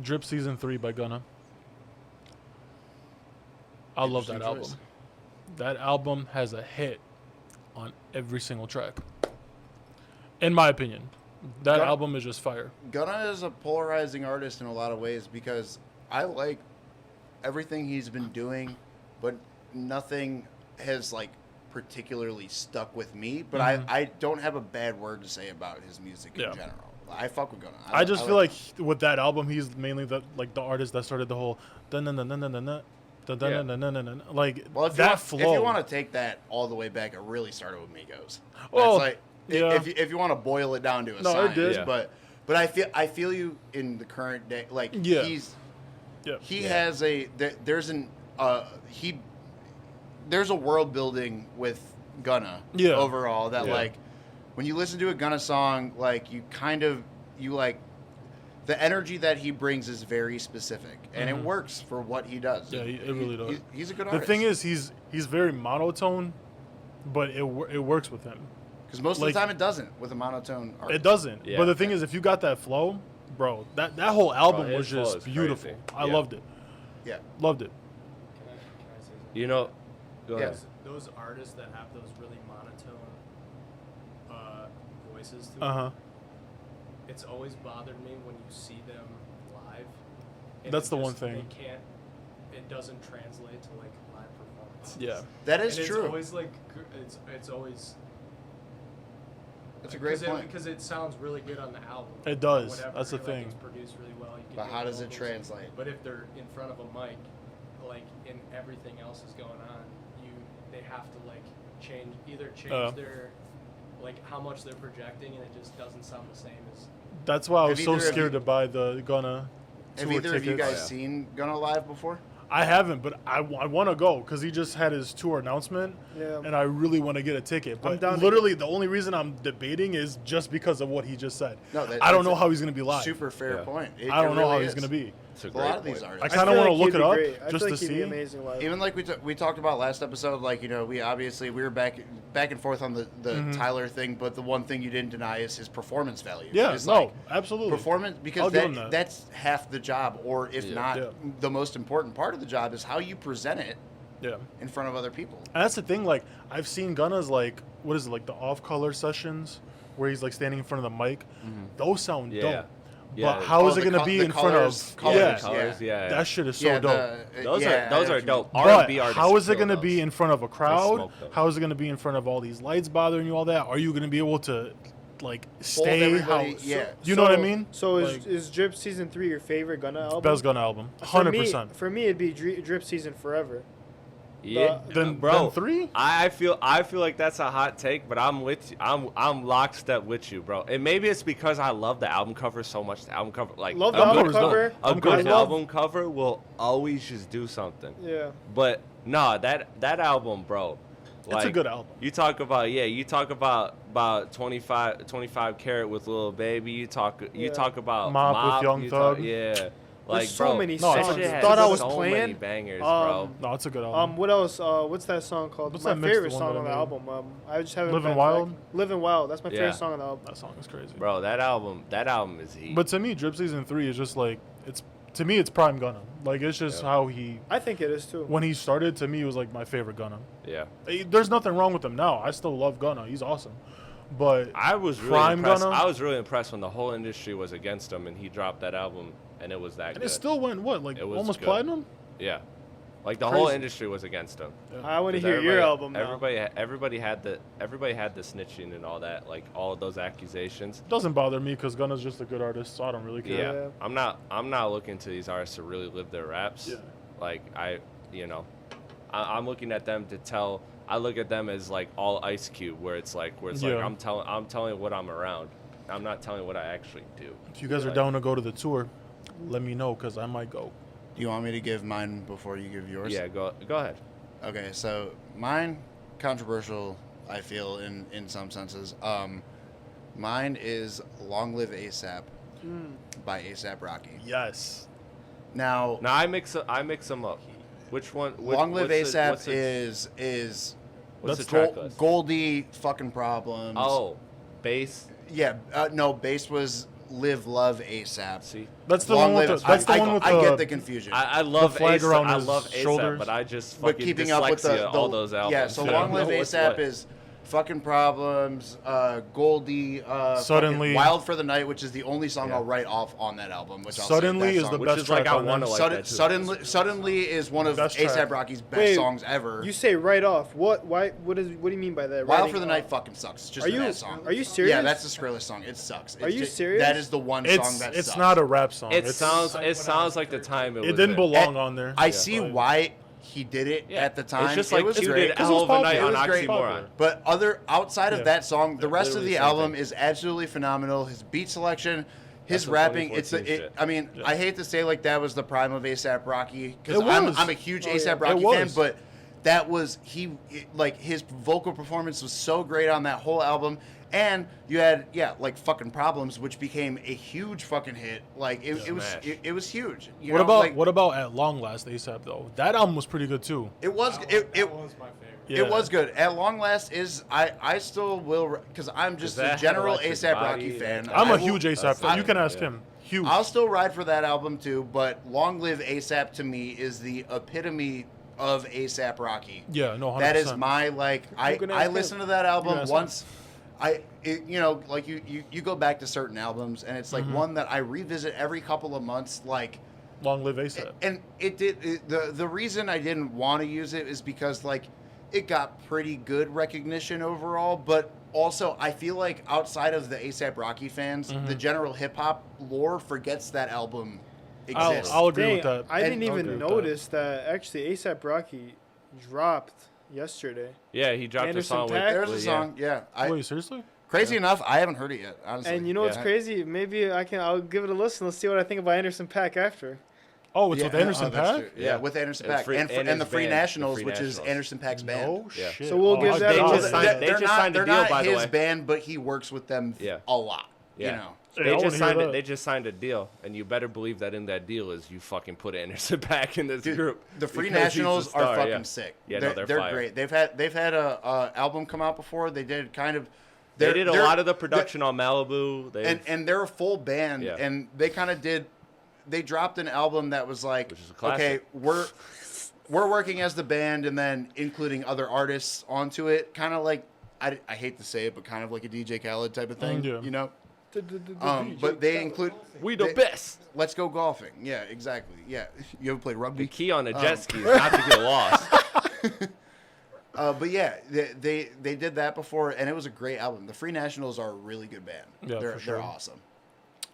Drip Season 3 by Gunna. I love that Interesting album. choice. That album has a hit on every single track. In my opinion. That Gunna- album is just fire. Gunna is a polarizing artist in a lot of ways because I like everything he's been doing, but nothing has like particularly stuck with me. But I don't have a bad word to say about his music Yeah. in general. I fuck with Gunna. I just feel like with that album, he's mainly the artist that started the whole like well, if that you want, flow. If you want to take that all the way back, it really started with Migos. Well, That's like yeah. if you want to boil it down to a No, it science, did. Yeah. but I feel you in the current day. Like Yeah. he Yeah. has a there's a world building with Gunna Yeah. overall that Yeah. like when you listen to a Gunna song, like you like the energy that he brings is very specific and it works for what he does. Yeah, it really does. He's a good The artist. thing is, he's very monotone, but it works with him. because most like- of the time it doesn't with a monotone artist. It doesn't. Yeah. But the thing is, if you got that flow, bro, that whole album Bro, was his flow just is beautiful. crazy. I Yeah. loved it. Yeah. Loved it. Can I say something? You know. Go ahead. Yes. Those artists that have those really monotone voices to Uh them, huh. it's always bothered me when you see them live. and That's it the one just- thing. it doesn't translate to like live performance. Yeah. That is And it's true. always like it's always. That's a great point. Because it sounds really good on the album. It does. Whatever, That's the like, thing. It's produced really well. You can But hear how the does it vocals. translate? But if they're in front of a mic, like and everything else is going on, they have to like change their like how much they're projecting, and it just doesn't sound the same as. That's why I was Have so either of scared you- to buy the Gunna Have tour either of you tickets. guys seen Gunna live before? I haven't, but I want to go because he just had his tour announcement, Yeah. and I really want to get a ticket. I'm But down to- literally, the only reason I'm debating is just because of what he just said. No, I don't that's know a how he's going to be live. Super fair Yeah. point. I don't know how really he's is. going to be. It's a A great lot of these point. artists. I kind of want to look it up I just feel to like he'd be see. amazing live. Even like we talked about last episode, like we were back and forth on the Tyler thing, but the one thing you didn't deny is his performance value. Yeah, It's no, like, absolutely. performance I'll because give him that. that's half the job, or if Yeah. not Yeah. the most important part of the job is how you present it Yeah. in front of other people. And that's the thing, like, I've seen Gunna's, like, what is it, like, the off-color sessions where he's, like, standing in front of the mic. Those sound Yeah. dope. Yeah. But how Oh, is it the going to co- be the in front colors- of... colors, yeah, Colors, yeah. that shit is so dope. Those I are know what you dope. mean. But R&B artists. how is it kill going to be those. in front of a crowd? smoke those. How is it going to be in front of all these lights bothering you, all that? Are you going to be able to, like, stay how... everybody- yeah. You know what I mean? So Like, is Drip Season 3 your favorite Gunna album? best Gunna album. For me- 100%. For me, it'd be Drip Season Forever. Yeah, Then, bro. then 3? I feel like that's a hot take, but I'm with you. I'm lockstep with you, bro. And maybe it's because I love the album cover so much. The album cover, like Love the a album good- cover. A Album good cover's album cover will always just do something. Yeah. But nah, that album, bro. It's a good album. You talk about 25 Carat with Lil Baby. You talk about Mob with Young you talk- Thug. yeah. Like, There's so bro, many No, it's songs. a good- Thought I was so playing. many bangers, bro. No, it's a good album. What else? What's that song called? What's my that mixed favorite one song that on the I made? album. I just haven't. Living been Wild? back. Living Wild. That's my Yeah. favorite song on the album. That song is crazy. Bro, that album is heat. But to me, Drip Season 3 is just like, to me, it's prime Gunna. Like, it's just Yeah. how he, I think it is too. when he started, to me, it was like my favorite Gunna. yeah. There's nothing wrong with him now. I still love Gunna. He's awesome. But I was really Prime impressed. Gunna? I was really impressed when the whole industry was against him and he dropped that album and it was that and good. it still went, what, like It was almost good. platinum? Yeah. Like the whole Crazy. industry was against him. I want to 'Cause hear your album now. Everybody had the snitching and all that, like all of those accusations. Doesn't bother me because Gunna's just a good artist, so I don't really care. Yeah. Yeah. I'm not looking to these artists to really live their raps. Yeah. Like I'm looking at them to tell. I look at them as like all Ice Cube, where it's like Yeah. I'm telling what I'm around. I'm not telling what I actually do. If you guys are Like- down to go to the tour, let me know because I might go. Do you want me to give mine before you give yours? Yeah, go ahead. Okay, so mine, controversial I feel in some senses. Mine is "Long Live ASAP" by ASAP Rocky. Yes. Now, Now I mix them up. Which one? "Long Live what's the- ASAP" what's the- is what's the That's track list? Goldie fucking problems. Oh, bass. Yeah, no, bass was "Live Love ASAP." See, That's the Long one with Live- the. That's the one with I the. get the confusion. I love flag ASAP. around I his love ASAP, shoulders. but I just But fucking keeping dyslexia up with the all those albums. Yeah, so Yeah. "Long Live What's ASAP" what? is fucking problems. Goldie. Suddenly- fucking "Wild for the Night," which is the only song Yeah. I'll write off on that album. Which I'll Suddenly say, that is song, the which best is like track I on wanna there. like that too. Suddenly is one of Best ASAP track. Rocky's best Wait, songs ever. You say right off. What? Why? What do you mean by that? "Wild Writing for the off? Night" fucking sucks. It's just Are a you- bad song. are you serious? Yeah, that's the Skrilla song. It sucks. Are you serious? That is the one song It's that it's sucks. not a rap song. It It's- sounds like it when I sounds was like the 13. time it It was didn't in. belong on there. I see why he did it Yeah. at the time. It's just It like was you great. did Because it Hell was of a Night popular. on It was great. Oxymoron. But outside of Yeah. that song, the rest of Literally the the same album thing. is absolutely phenomenal. His beat selection, his That's the rapping. 2014 shit. I mean, Yeah. I hate to say like that was the prime of ASAP Rocky because It was. I'm a huge Oh, ASAP yeah. Rocky It fan, was. but that was like his vocal performance was so great on that whole album. And you had like fucking Problems, which became a huge fucking hit. Like it was Smash. it was huge. You What know, about like, what about At Long Last ASAP though? That album was pretty good too. it was That it was my favorite. Yeah. It was good. At Long Last is I still will because I'm just that a had general Electric ASAP Body? Rocky fan. I'm I a will- huge ASAP that's fan. it. You can ask Yeah. him. Huge. I'll still ride for that album too, but Long Live ASAP to me is the epitome of ASAP Rocky. Yeah, no, 100%. That is my I can ask listened him. to that You album can ask once. Like you go back to certain albums and it's like Mm-hmm. one that I revisit every couple of months. Like, Long Live ASAP. and the reason I didn't want to use it is because like it got pretty good recognition overall, but also I feel like outside of the ASAP Rocky fans, Mm-hmm. the general hip hop lore forgets that album I'll, exists. I'll agree Dang, with that. I didn't And- I'll even agree with that. notice that actually ASAP Rocky dropped yesterday. Yeah, he dropped Anderson a song .Paak? with. There's a yeah. song, yeah. Wait, seriously? Crazy enough, I haven't heard it yet. Honestly, And you know what's Yeah. crazy? Maybe I'll give it a listen. Let's see what I think about Anderson .Paak after. Oh, it's Yeah, with Anderson that's .Paak? true. Yeah, Yeah. with Anderson And .Paak free- and and the his Free band, Nationals, the Free which is Nationals. Anderson .Paak's band. No Yeah. shit. So we'll Oh, give I that did a not listen. know that. They just signed a they're deal, not by the his way. band, but he works with them Yeah. a lot. Yeah. You know. Hey, I They wanna just hear signed that. it. They just signed a deal, and you better believe that in that deal is you fucking put Anderson back in this Dude, group. the Free because he's Nationals the are star, fucking yeah. sick. Yeah, no, they're fire. great. They've had a album come out before. They did kind of. They did a they're- lot of the production on Malibu. and they're a full band, Yeah. and they kind of did. They dropped an album that was like, Which is a classic. okay, we're working as the band, and then including other artists onto it. Kind of like I hate to say it, but kind of like a DJ Khaled type of thing, Yeah. you know. DJ But they include we the they- best. Let's go golfing. Yeah, exactly. Yeah, you ever play The rugby? key on a jet ski is not to get lost. But yeah, they did that before, and it was a great album. The Free Nationals are a really good band. Yeah, they're for sure. they're awesome.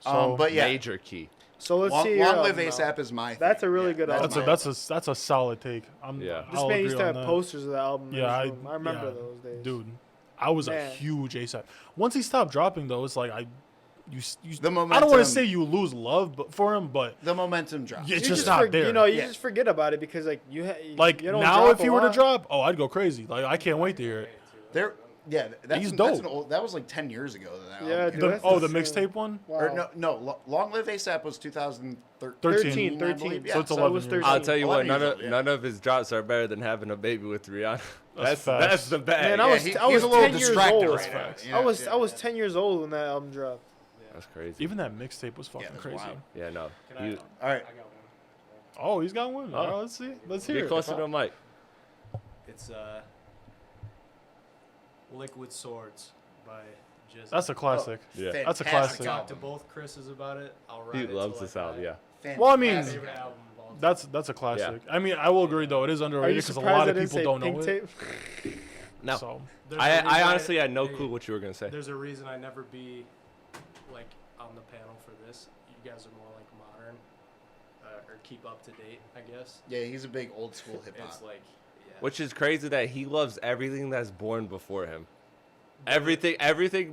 So, But yeah, Major key. So let's Long, see. your Long Live album now. ASAP is my. That's thing. a really good album. That's a solid take. Yeah. This I'll man agree used to on have that. posters of the album. in Yeah, his room. I remember yeah, those days. Dude, I was a Man. huge ASAP. Once he stopped dropping, though, it's like you The I don't want momentum- to say you lose love for him, but The momentum drops. Yeah, it's You just not there. You know, you Yeah. just forget about it because like like you don't now, drop if a he were to lot. drop, oh, I'd go crazy. Like I can't wait to hear it. There, yeah, that's, He's that's an dope. old, that was like 10 years ago. That Yeah, album dude, came that's out. The insane. mixtape one. Wow. Or no, Long Live ASAP was 2013. 13. 13. I believe. Yeah, So it's So it 11 was years. 13. I'll tell you what, 11 years old, yeah. none of his drops are better than having a baby with Rihanna. That's That's facts. the bag. Man, I Yeah, was he- I he's was a little 10 years distracted old. right now. Yeah, I was 10 years old when that album dropped. That's crazy. Even that mixtape was fucking that's crazy. wild. Yeah, no. Can You, All right, I got one. Oh, he's got one. Oh. All right, let's see. Let's hear get it. closer to the mic. It's Liquid Swords by Jizz. That's a classic. Yeah. That's a fantastic I classic. talked to album. both Chris's about it. I'll ride He it loves till this I album, die. yeah. Well, I mean, Fantastic. Favorite album of all time. That's a classic. I mean, I will agree though. It is Are you underrated because a surprised lot I of didn't people say don't Pink know it. Tape? No. So There's a I reason honestly had no hey, clue what you were going to say. There's a reason I never be like on the panel for this. You guys are more like modern or keep up to date, I guess. Yeah, he's a big old school hip hop. It's like, yeah. Which is crazy that he loves everything that's born before him. everything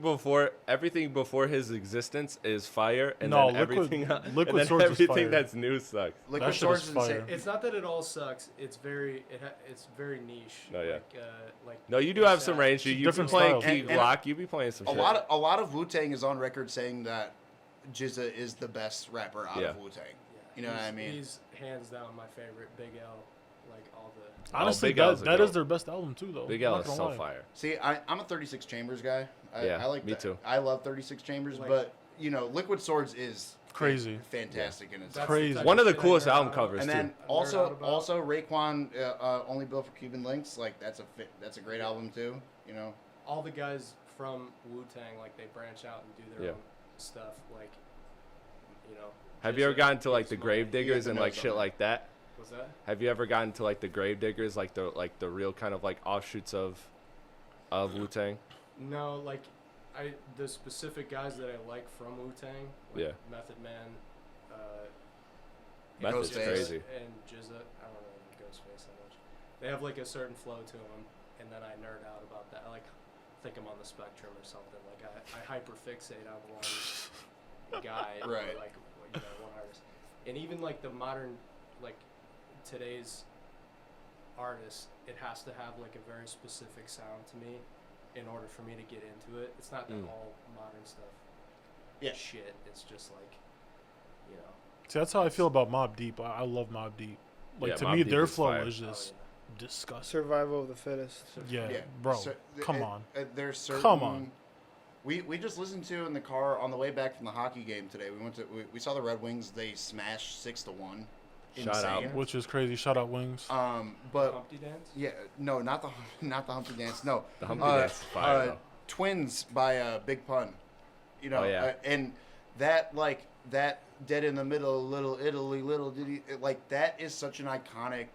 before his existence is fire, and No, then Liquid and then Swords is everything fire. that's new sucks. Liquid shit Swords is is fire. insane. It's not that it all sucks. It's very niche. Oh, yeah. Like No, you do have some range. You be Different playing styles. Key And Glock. You be playing some A shit. lot of Wu-Tang is on record saying that Jizza is the best rapper out Yeah. of Wu-Tang. You know what I mean? He's hands down my favorite. Big L, like all the. Honestly, Big L's a that goat. is their best album too, though. Big I'm L not is gonna so lie. fire. See, I'm a 36 Chambers guy. Yeah, I like me that. too. I love 36 Chambers, Like- but you know, Liquid Swords is Crazy. fantastic in its That's crazy. type One of the shit I coolest nerd album out covers. And too. then nerd out also about. Raekwon, Only Built for Cuban Links, like that's a great album too. You know, all the guys from Wu Tang, like they branch out and do their Yeah. own stuff. Like, you know. Have you ever gotten to like the gives my- Grave Diggers the and like nose on shit that. like that? What's that? Have you ever gotten to like the Grave Diggers, like the real kind of like offshoots of Wu Tang? No, like, the specific guys that I like from Wu Tang, like Yeah. Method Man, Method's Ghostface. crazy. and Jizza. I don't really like Ghostface that much. They have like a certain flow to them, and then I nerd out about that. I like think I'm on the spectrum or something. Like I hyperfixate on one guy, Right. or like one artist, and even like the modern, like today's artists, it has to have like a very specific sound to me in order for me to get into it. It's not that all modern stuff Yeah. shit. It's just like, you know. See, that's how I feel about Mobb Deep. I love Mobb Deep. Like Yeah, to Mobb me, Deep their is flow fire. is just disgusting. Survival of the fittest. Yeah, yeah, bro, So- come on. There's certain. Come on. We just listened to in the car on the way back from the hockey game today. We saw the Red Wings. They smashed 6-1. Shout out. Insane. Which is crazy. Shout out Wings. But Humpty Dance. yeah, no, not the Humpty Dance. No, The Humpty Dance is fire, though. Twins by Big Pun. You know, Oh, yeah. and that Dead in the Middle, Little Italy, Little Diddy, like that is such an iconic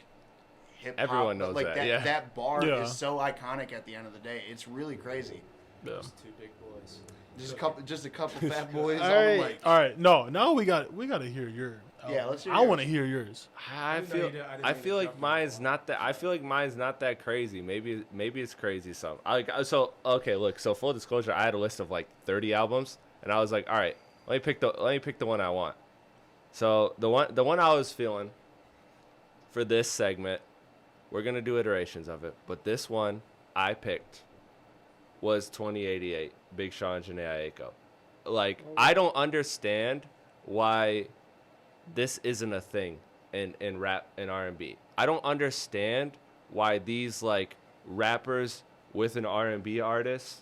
hip hop. Everyone knows like that, yeah. That bar Yeah. is so iconic at the end of the day. It's really crazy. Yeah. Those two big boys. Just a couple fat boys All on the right. mic. All right, no, now we got to hear your. Yeah, let's hear I yours. want to hear yours. I didn't know feel you did- I didn't I mean to feel like jump in mine's that not that I feel like mine's not that crazy. Maybe it's crazy some. So okay, look, so full disclosure, I had a list of like 30 albums and I was like, all right, let me pick the one I want. So the one I was feeling for this segment, we're going to do iterations of it, but this one I picked was 2088, Big Sean and Jhené Aiko. Like I don't understand why this isn't a thing in rap and R&B. I don't understand why these like rappers with an R&B artist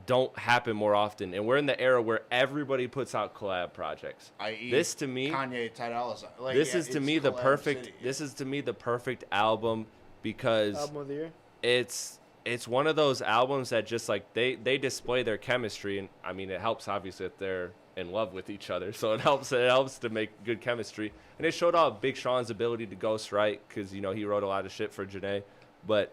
don't happen more often. And we're in the era where everybody puts out collab projects. I.e. This to me, Kanye, Ty Dolla $ign. Like, this yeah, is to it's me the collab perfect. city, yeah. This is to me the perfect album because Album of the year. it's one of those albums that just like they display their chemistry, and I mean it helps obviously if they're in love with each other, so it helps to make good chemistry, and it showed off Big Sean's ability to ghostwrite because he wrote a lot of shit for Janae, but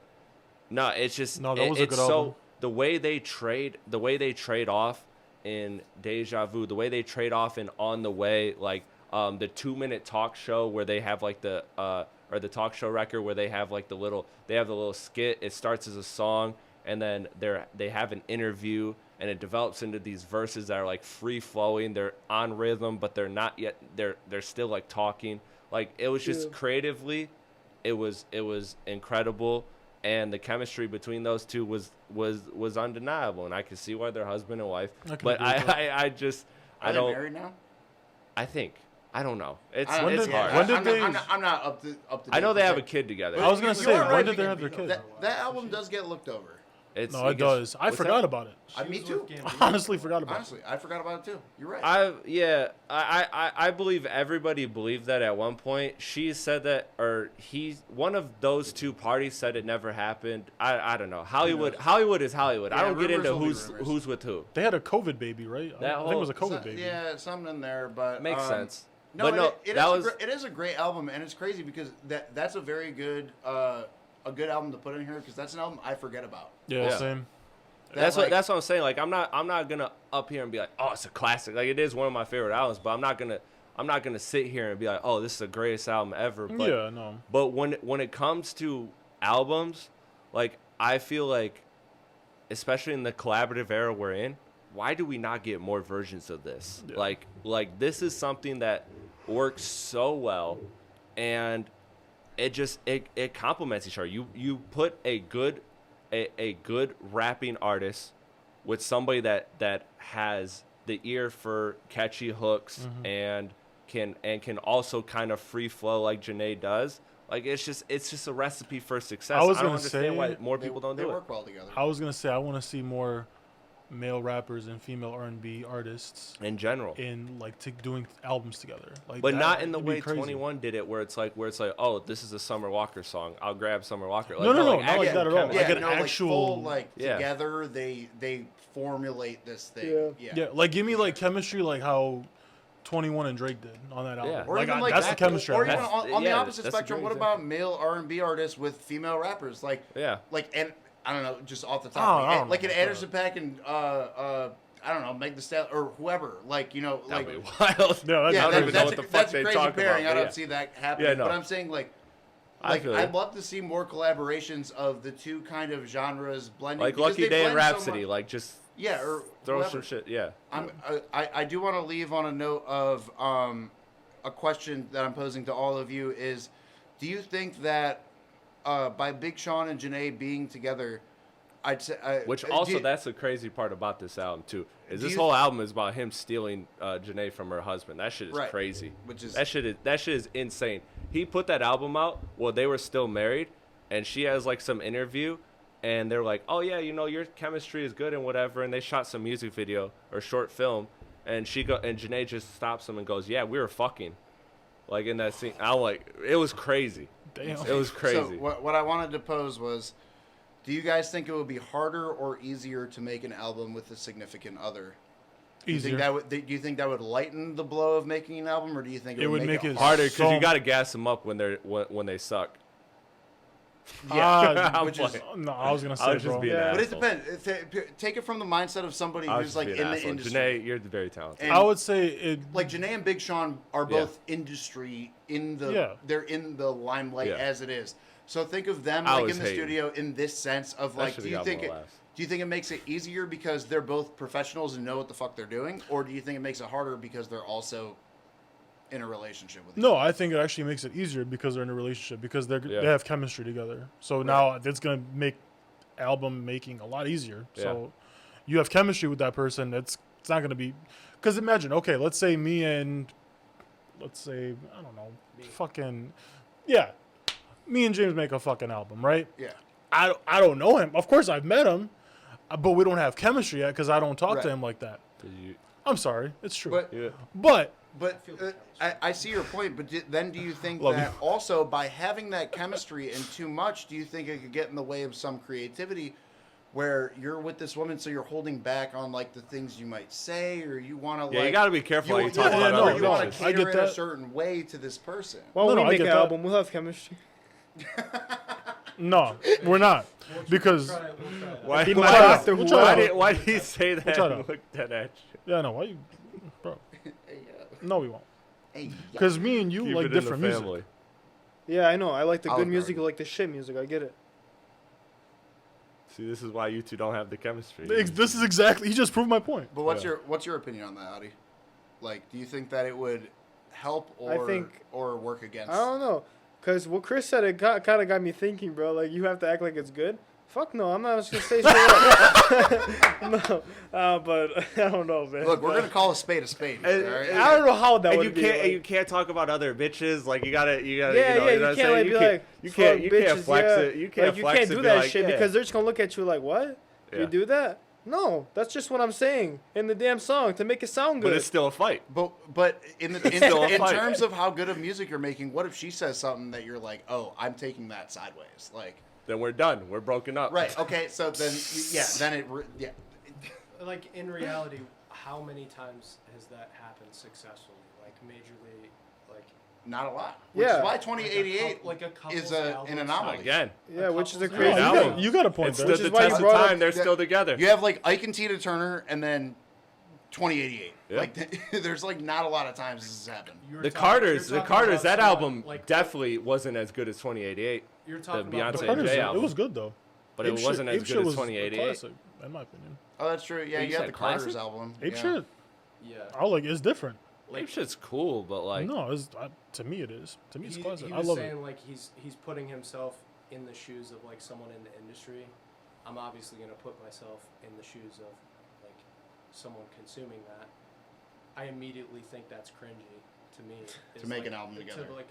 no, it's just No, that was a it's good so album. the way they trade off in Deja Vu, the way they trade off in On the Way, like the 2-minute talk show where they have like the talk show record where they have like the little skit. It starts as a song and then they have an interview and it develops into these verses that are like free flowing. They're on rhythm, but they're not yet. They're still like talking. Like it was just Yeah. creatively, it was incredible, and the chemistry between those two was undeniable, and I could see why they're husband and wife. I can But agree with that. I Are they don't. married now? I think I don't know. It's I don't- it's did- hard. when did I'm they- Not, I'm not up to. I know they have a date. kid together. I was gonna You say, are when right, did they have because their kid? That album does get looked over. It's, No, it does. I what's forgot that? about it. She Me was too. with Gambino. Honestly, forgot about it. Honestly, I forgot about it too. You're right. I believe everybody believed that at one point. She said that, or one of those two parties said it never happened. I don't know. Hollywood is Hollywood. I Yeah, don't get rumors into will be rumors. who's with who. They had a COVID baby, right? That I think it was a whole- COVID baby. Yeah, something in there, but Makes sense. No, But no, it that is was it is a great album, and it's crazy because that's a very good a good album to put in here because that's an album I forget about. Yeah, Yeah. same. that's like- what I'm saying. Like I'm not gonna up here and be like, oh, it's a classic. Like it is one of my favorite albums, but I'm not gonna sit here and be like, oh, this is the greatest album ever. But Yeah, no. But when it comes to albums, like I feel like especially in the collaborative era we're in, why do we not get more versions of this? Yeah. Like this is something that works so well, and it complements each other. You put a good rapping artist with somebody that has the ear for catchy hooks and can also kind of free flow like Janae does. Like it's just a recipe for success. I was don't gonna understand say why more people don't they do it. work well together. I was gonna say I want to see more male rappers and female R&B artists In general. in like doing albums together. Like, But that not in the would be way crazy. 21 did it, where it's like, oh, this is a Summer Walker song. I'll grab Summer Walker. Like, No, not like actual that at all. chemistry. Like an actual- full, like Yeah. together they formulate this thing. Yeah, like give me like chemistry like how 21 and Drake did on that album. Yeah. Or Like, even like that's that, the chemistry. Or I even want. on the yeah, opposite that's a spectrum, great what about male R&B artists with female rappers? Like Yeah. and I don't know, just off the Oh, top, I don't like know an about Anderson Paak and I don't know, Meg Thee Stallion or whoever. Like like That'd be wild. Yeah, I yeah, don't that, even know that's, what a, the fuck that's they a crazy talk pairing. about. I but don't see that happening. Yeah, no. But I'm saying like I feel you. I'd love to see more collaborations of the two kind of genres blending. Like because Lucky they Day and blend so Rhapsody. much. Like just Yeah, or throw whoever. some shit. Yeah. I do want to leave on a note of a question that I'm posing to all of you is, do you think that by Big Sean and Janae being together, I'd say Which do also, you- that's the crazy part about this album too. Is Do this you- whole album is about him stealing Janae from her husband. That shit is Right. crazy. Which is- that shit is insane. He put that album out while they were still married, and she has like some interview, and they're like, "Oh yeah, your chemistry is good and whatever." And they shot some music video or short film, and Janae just stops him and goes, "Yeah, we were fucking." Like in that scene, I'm like, it was crazy. Damn. It was crazy. So what I wanted to pose was, do you guys think it would be harder or easier to make an album with a significant other? Do you Easier. think that would, do you think that would lighten the blow of making an album, or do you think it would make it Harder because So- you got to gas them up when they suck. Yeah, I'm which is playing. No, I was gonna I say, was just bro. being Yeah. an But it asshole. depends. Take it from the mindset of somebody I was who's just like being in an the asshole. industry. Janae, you're very talented. And I would say it. like Janae and Big Sean are Yeah. both industry in the Yeah. they're in the limelight Yeah. as it is. So think of them I like was in the hating. studio in this sense of That like, should've do you got think more it, laughs. do you think it makes it easier because they're both professionals and know what the fuck they're doing, or do you think it makes it harder because they're also in a relationship with each No, I think it actually makes it easier because they're in a relationship because Yeah. they have chemistry together. So now it's gonna make album making a lot easier. So you have chemistry with that person. It's not gonna be because imagine let's say me and let's say I don't know fucking yeah, me and James make a fucking album, right? Yeah. I don't know him. Of course I've met him, but we don't have chemistry yet because I don't talk to Right. him like that. Did you? I'm sorry, it's true. But Yeah. But I see your point, but then do you think Love that you. also by having that chemistry and too much, do you think it could get in the way of some creativity where you're with this woman, so you're holding back on like the things you might say, or you want to Yeah, you got to be careful how you talk yeah, about no, other you want bitches. to I cater get in a that. certain way to this person. While No, we no, I make get an that. album, we'll have chemistry. no, we're not because We'll try that. Why, Be why, my doctor, we'll who try why it did, out. why did he say that try it and out. look dead at you? yeah, no, why you, bro? No, we won't. Hey, Because me and you Keep like it in the different music. family. Yeah, I know. I like the good Olive music, you Garden. like the shit music. I get it. See, this is why you two don't have the chemistry. This is exactly. He just proved my point. But what's your opinion on that, Adi? Like, do you think that it would help or work against? I don't know. Because what Chris said, it kind of got me thinking, bro. Like, you have to act like it's good. Fuck no, I'm not just going to say straight up. No, but I don't know, man. Look, we're gonna call a spade, all right? I don't know how that And would you be. can't, like- and you can't talk about other bitches. Like you gotta, yeah, you know, yeah, you know you what I'm can't saying? like be like, you fuck can't bitches, flex yeah. it. You can't like, you flex can't it do and be that like, shit yeah. because they're just gonna look at you like, what? Yeah. You do that? No, that's just what I'm saying in the damn song to make it sound good. But it's still a fight. But in still a in fight. terms of how good of music you're making, what if she says something that you're like, oh, I'm taking that sideways, like, Then we're done. We're broken up. right? Okay, so then Like in reality, how many times has that happened successfully? Like majorly, like not a lot. Which Yeah. is why 2088 like a couple's is album. an anomaly. Again, yeah, which is a couple's crazy No, Great you, thing. album. you got a point it's there. the, Which the is why you test of brought up time. They're that- still together. You have like Ike and Tina Turner, and then 2088. Yeah. Like, there's like not a lot of times this has happened. You're The talking- you're Carters, talking about that someone album like definitely wasn't as good as 2088. You're talking the about Beyonce The and Carters, Jay it album. was good though. But it Ape wasn't Shit- as Ape good Shit as was a 2088. classic. in my opinion. Oh, that's true. Yeah, You you have said the Carter's classic? album. Ape yeah. shit, Yeah. I like. It's different. Like, shit's cool, but like, No, to me it is. To me, it's classic. He I was love saying it. like he's putting himself in the shoes of like someone in the industry. I'm obviously gonna put myself in the shoes of like someone consuming that. I immediately think that's cringy to me. To make an album together. Like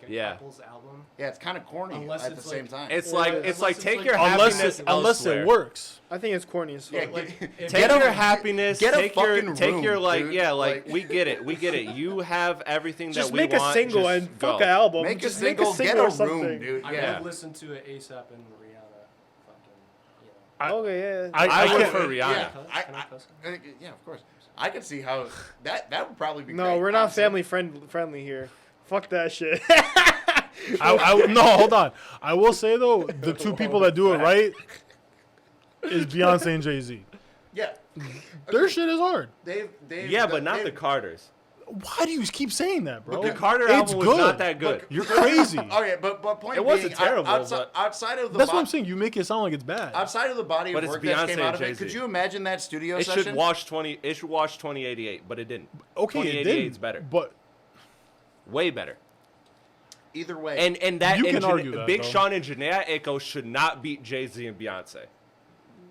a Yeah. couple's album. Yeah, it's kind of corny Unless at the it's same like- time. it's Yeah. like Unless take it's like- your Unless happiness unless elsewhere. it works. I think it's corny as fuck. Yeah, Like, if Take you- your happiness. get a take your fucking take your room, like dude. yeah like Like- we get it. You have everything that just we make want. a single just and go. fuck an album. make a just single, make a get single a or something. room, dude. I Yeah. would listen to it ASAP and Rihanna. Fucking, Okay, yeah. I would can't- for Rihanna. Yeah, Can I cuss? yeah, of course. I could see how that would probably be. No, great, we're not honestly. family friendly here. Fuck that shit. No, hold on. I will say though, the two people that do it right is Beyonce and Jay-Z. Yeah, Their shit is hard. they've Yeah, but not the they've- Carters. Why do you keep saying that, bro? The Carter It's album was good. not that good. You're crazy. Okay, but point It wasn't being, terrible, Outside, but- outside of the That's what I'm saying. You make it sound like it's bad. outside of the body But of it's work that Beyonce came and out of it, Jay-Z. could you imagine that studio It session? should watch 2088, but it didn't. Okay, it 2088 didn't. is better, But way better. Either way, And that You and can argue that, Big though. Sean and Janae Aiko should not beat Jay-Z and Beyonce,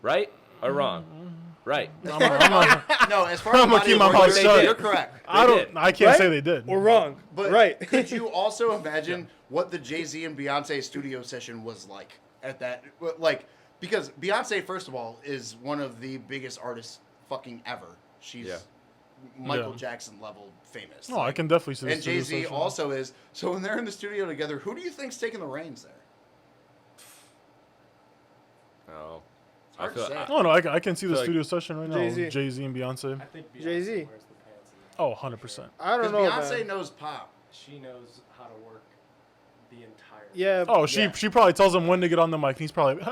right or wrong? Right. I'm not- no, as far as I'm the gonna body keep of my work, mouth they shut. did. You're correct. I did. don't. I can't Right? say they did. We're wrong. But right. could you also imagine what the Jay-Z and Beyonce studio session was like at that? Like, because Beyonce, first of all, is one of the biggest artists fucking ever. She's Yeah. Michael Yeah. Jackson level famous. No, I can definitely see. the And studio Jay-Z session. also is. So when they're in the studio together, who do you think's taking the reins there? No. hard to say. Oh no, I can see the Like- studio session right now. Jay-Z. Jay-Z and Beyonce. I think Beyonce Jay-Z. wears the pants. Oh, 100%. I Because don't know. Beyonce man. knows pop. She knows how to work the entire. Yeah. Oh, Yeah. she probably tells him when to get on the mic. And he's probably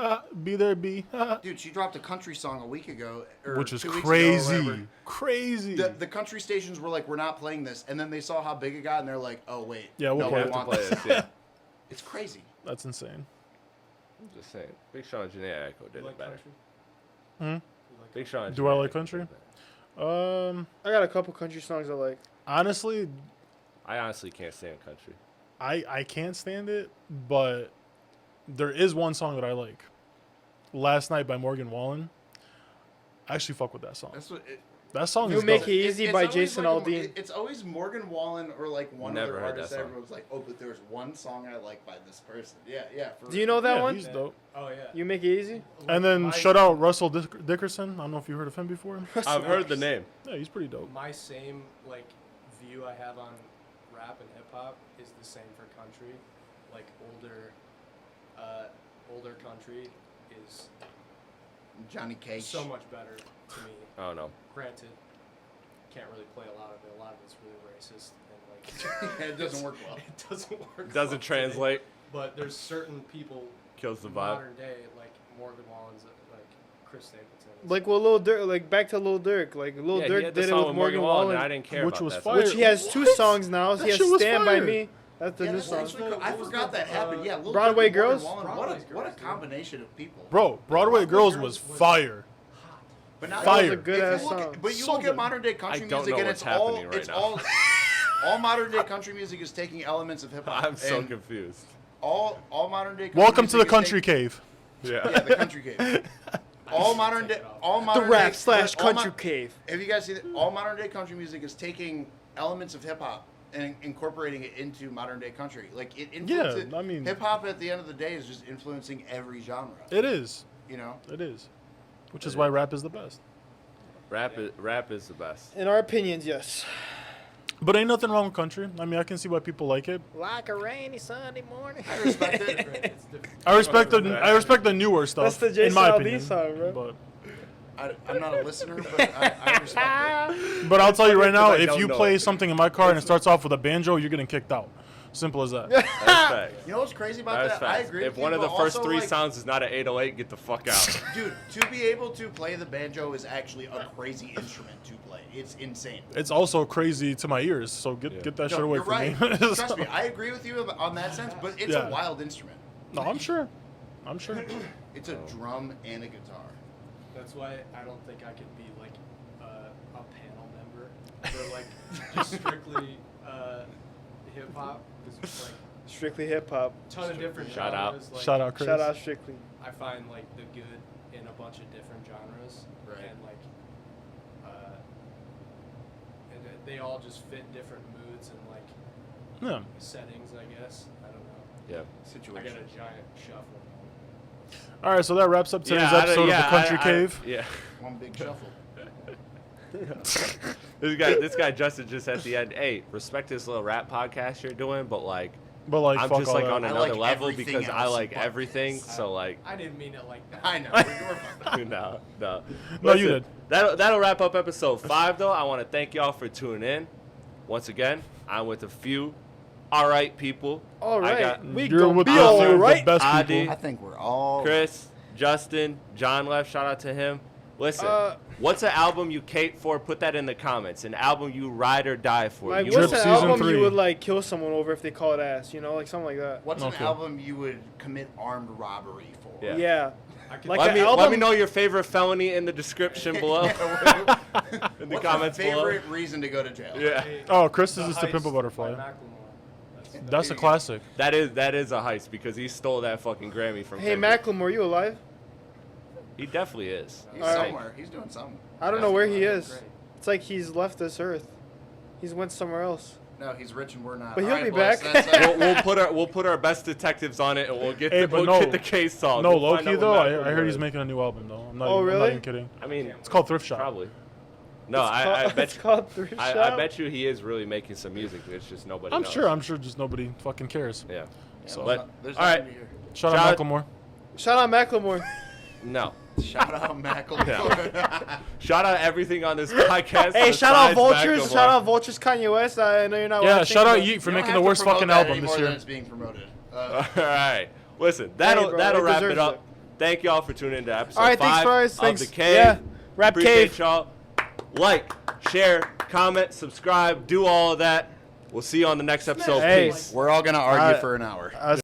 be there, B, Dude, she dropped a country song a week ago. Or which is 2 weeks ago or crazy, whatever. crazy. The country stations were like, we're not playing this. And then they saw how big it got, and they're like, oh, wait. Yeah, we'll no, play we it. want Play this. this, yeah. It's crazy. That's insane. I'm just saying. Big Sean and Janae Aiko did You like it better. country? Hmm? You like Big Sean. and Do I Janae like Aiko country? did it better. I got a couple country songs I like. Honestly, I honestly can't stand country. I can't stand it, but there is one song that I like. Last Night by Morgan Wallen. I actually fuck with that song. That's what That song You is Make dope. It Easy it's by always Jason like Aldean. It's always Morgan Wallen or like one Never other heard artist that that song. everyone's like, oh, but there's one song I like by this person. Yeah, yeah. Do you know that Yeah, one? he's dope. Oh yeah. You Make It Easy? And then my, shout out Russell Dickerson. I don't know if you heard of him before. I've heard the name. Yeah, he's pretty dope. My same like view I have on rap and hip hop is the same for country. Like older country is Johnny Cage. so much better to me. I don't know. Granted, can't really play a lot of it. A lot of it's really racist and like it doesn't work well. it doesn't work. well Doesn't today. translate. But there's certain people Kills the in vibe. modern day like Morgan Wallen's like Chris Stapleton. Like what Lil Durk, like back to Lil Durk. Like Lil Yeah, he Durk had the did it song with Morgan Wallen, and I didn't care Which about was that fire. song. which he has two What? songs now. That He has shit was Stand By fire. Me. That's the Yeah, new that's song. actually cool. I What was forgot the, that happened. Yeah, Lil Broadway Durk and Morgan Girls? Wallen, Broadway what a Girls, dude. combination of people. Bro, Broadway Girls was fire. But now Fire. That was a good if ass you look song. at, but you So look good. at modern day country I don't music, know and what's it's all happening right it's now. all modern day country music is taking elements of hip hop. I'm so and confused. all modern day. Country Welcome to music the is country cave. Yeah. Yeah, the country cave. All modern day, all The modern rap day, slash all country mo- cave. Have you guys seen it? All modern day country music is taking elements of hip hop and incorporating it into modern day country. Like it influences. I mean- hip hop at the end of the day is just influencing every genre. It is. You know. It is. Which is why rap is the best. Rap is the best. In our opinions, yes. But ain't nothing wrong with country. I mean, I can see why people like it. Like a rainy Sunday morning. I respect it. It's different. I respect the newer stuff. That's the in my Jason Aldean opinion. song, bro. But I'm not a listener, but I respect it. But I'll tell you right funny now, 'cause I if don't you know play it. something in my car and it starts off with a banjo, you're getting kicked out. Simple as that. That's facts. You know what's crazy about That's that? I facts. agree If with you, one of the but first also, three like, sounds is not an 808, get the fuck out. Dude, to be able to play the banjo is actually a crazy instrument to play. It's insane. It's also crazy to my ears, so get that shit No, away you're from right. me. Trust me, I agree with you on that sense, but it's Yeah. a wild instrument. No, I'm sure. I'm sure. It's a drum and a guitar. That's why I don't think I could be like a panel member for like just strictly hip hop. Because like Strictly hip hop. ton of different Shout out. genres. Like, Shout out, Chris. Shout out Strictly. I find like the good in a bunch of different genres, Right. and like they all just fit different moods and like Yeah. settings. I guess I don't know. Yeah. I got Situation. a giant shuffle. All right, so that wraps up today's I don't- episode of the Country I- Cave. Yeah. One big shuffle. This guy Justin just at the end. Hey, respect this little rap podcast you're doing, but like But like, I'm fuck just all like that. on I another like level everything because I else like but everything. this. So like, I didn't mean it like that. I know. You were fine. no. No, Listen, you did. That'll wrap up episode 5 though. I want to thank y'all for tuning in. Once again, I'm with a few all right people. All I right. got We You're gonna with be the, all the right. best Adi. people. I think we're all Chris, Justin, John left. Shout out to him. Listen, what's an album you cape for? Put that in the comments. An album you ride or die for. Like, You Drip what's an Season album 3. you would like kill someone over if they call it ass? You know, like something like that. What's Okay. an album you would commit armed robbery for? Yeah. Yeah. I could, Like let an me album- know your favorite felony in the description below. in the What's comments your below. favorite reason to go to jail? Yeah, Oh, Chris is The To Pimp a Heist Butterfly. by Macklemore. That's a classic. that is a heist because he stole that fucking Grammy from. Hey, Kendrick. Macklemore, you alive? He definitely is. He's All right. somewhere. He's doing something. I don't know where he Great. is. It's like he's left this earth. He's went somewhere else. No, he's rich and we're not. But he'll All right, be boys, back. that's, We'll put our best detectives on it and we'll get Hey, the, but we'll no. get the case solved. No, We'll find low-key out though, what I Macklemore heard he's is. making a new album though. I'm not, Oh, I'm not really? even kidding. I mean, It's called Thrift Shop. probably. No, I It's bet called Thrift I Shop. bet you he is really making some music. It's just nobody I'm knows. sure just nobody fucking cares. Yeah. so but- there's all right. nothing to hear. Shout Shout out out- Macklemore. Shout out Macklemore. No. Shout out Macklemore. Shout out everything on this podcast. Hey, shout out besides Vultures. Macklemore. Shout out Vultures Kanye West. I know you're not Yeah, watching. shout out but- Yeet for You don't making have the to worst promote fucking that album anymore this than year. it's being promoted. All right. Listen, that'll bro, that'll it wrap it deserves up. it. Thank y'all for tuning into episode All right, 5 thanks, Forrest. of Thanks. the Cave. Yeah, Rap Appreciate Cave. y'all. Like, share, comment, subscribe, do all of that. We'll see you on the next episode. Hey. Peace. We're all gonna argue I- for an hour. I was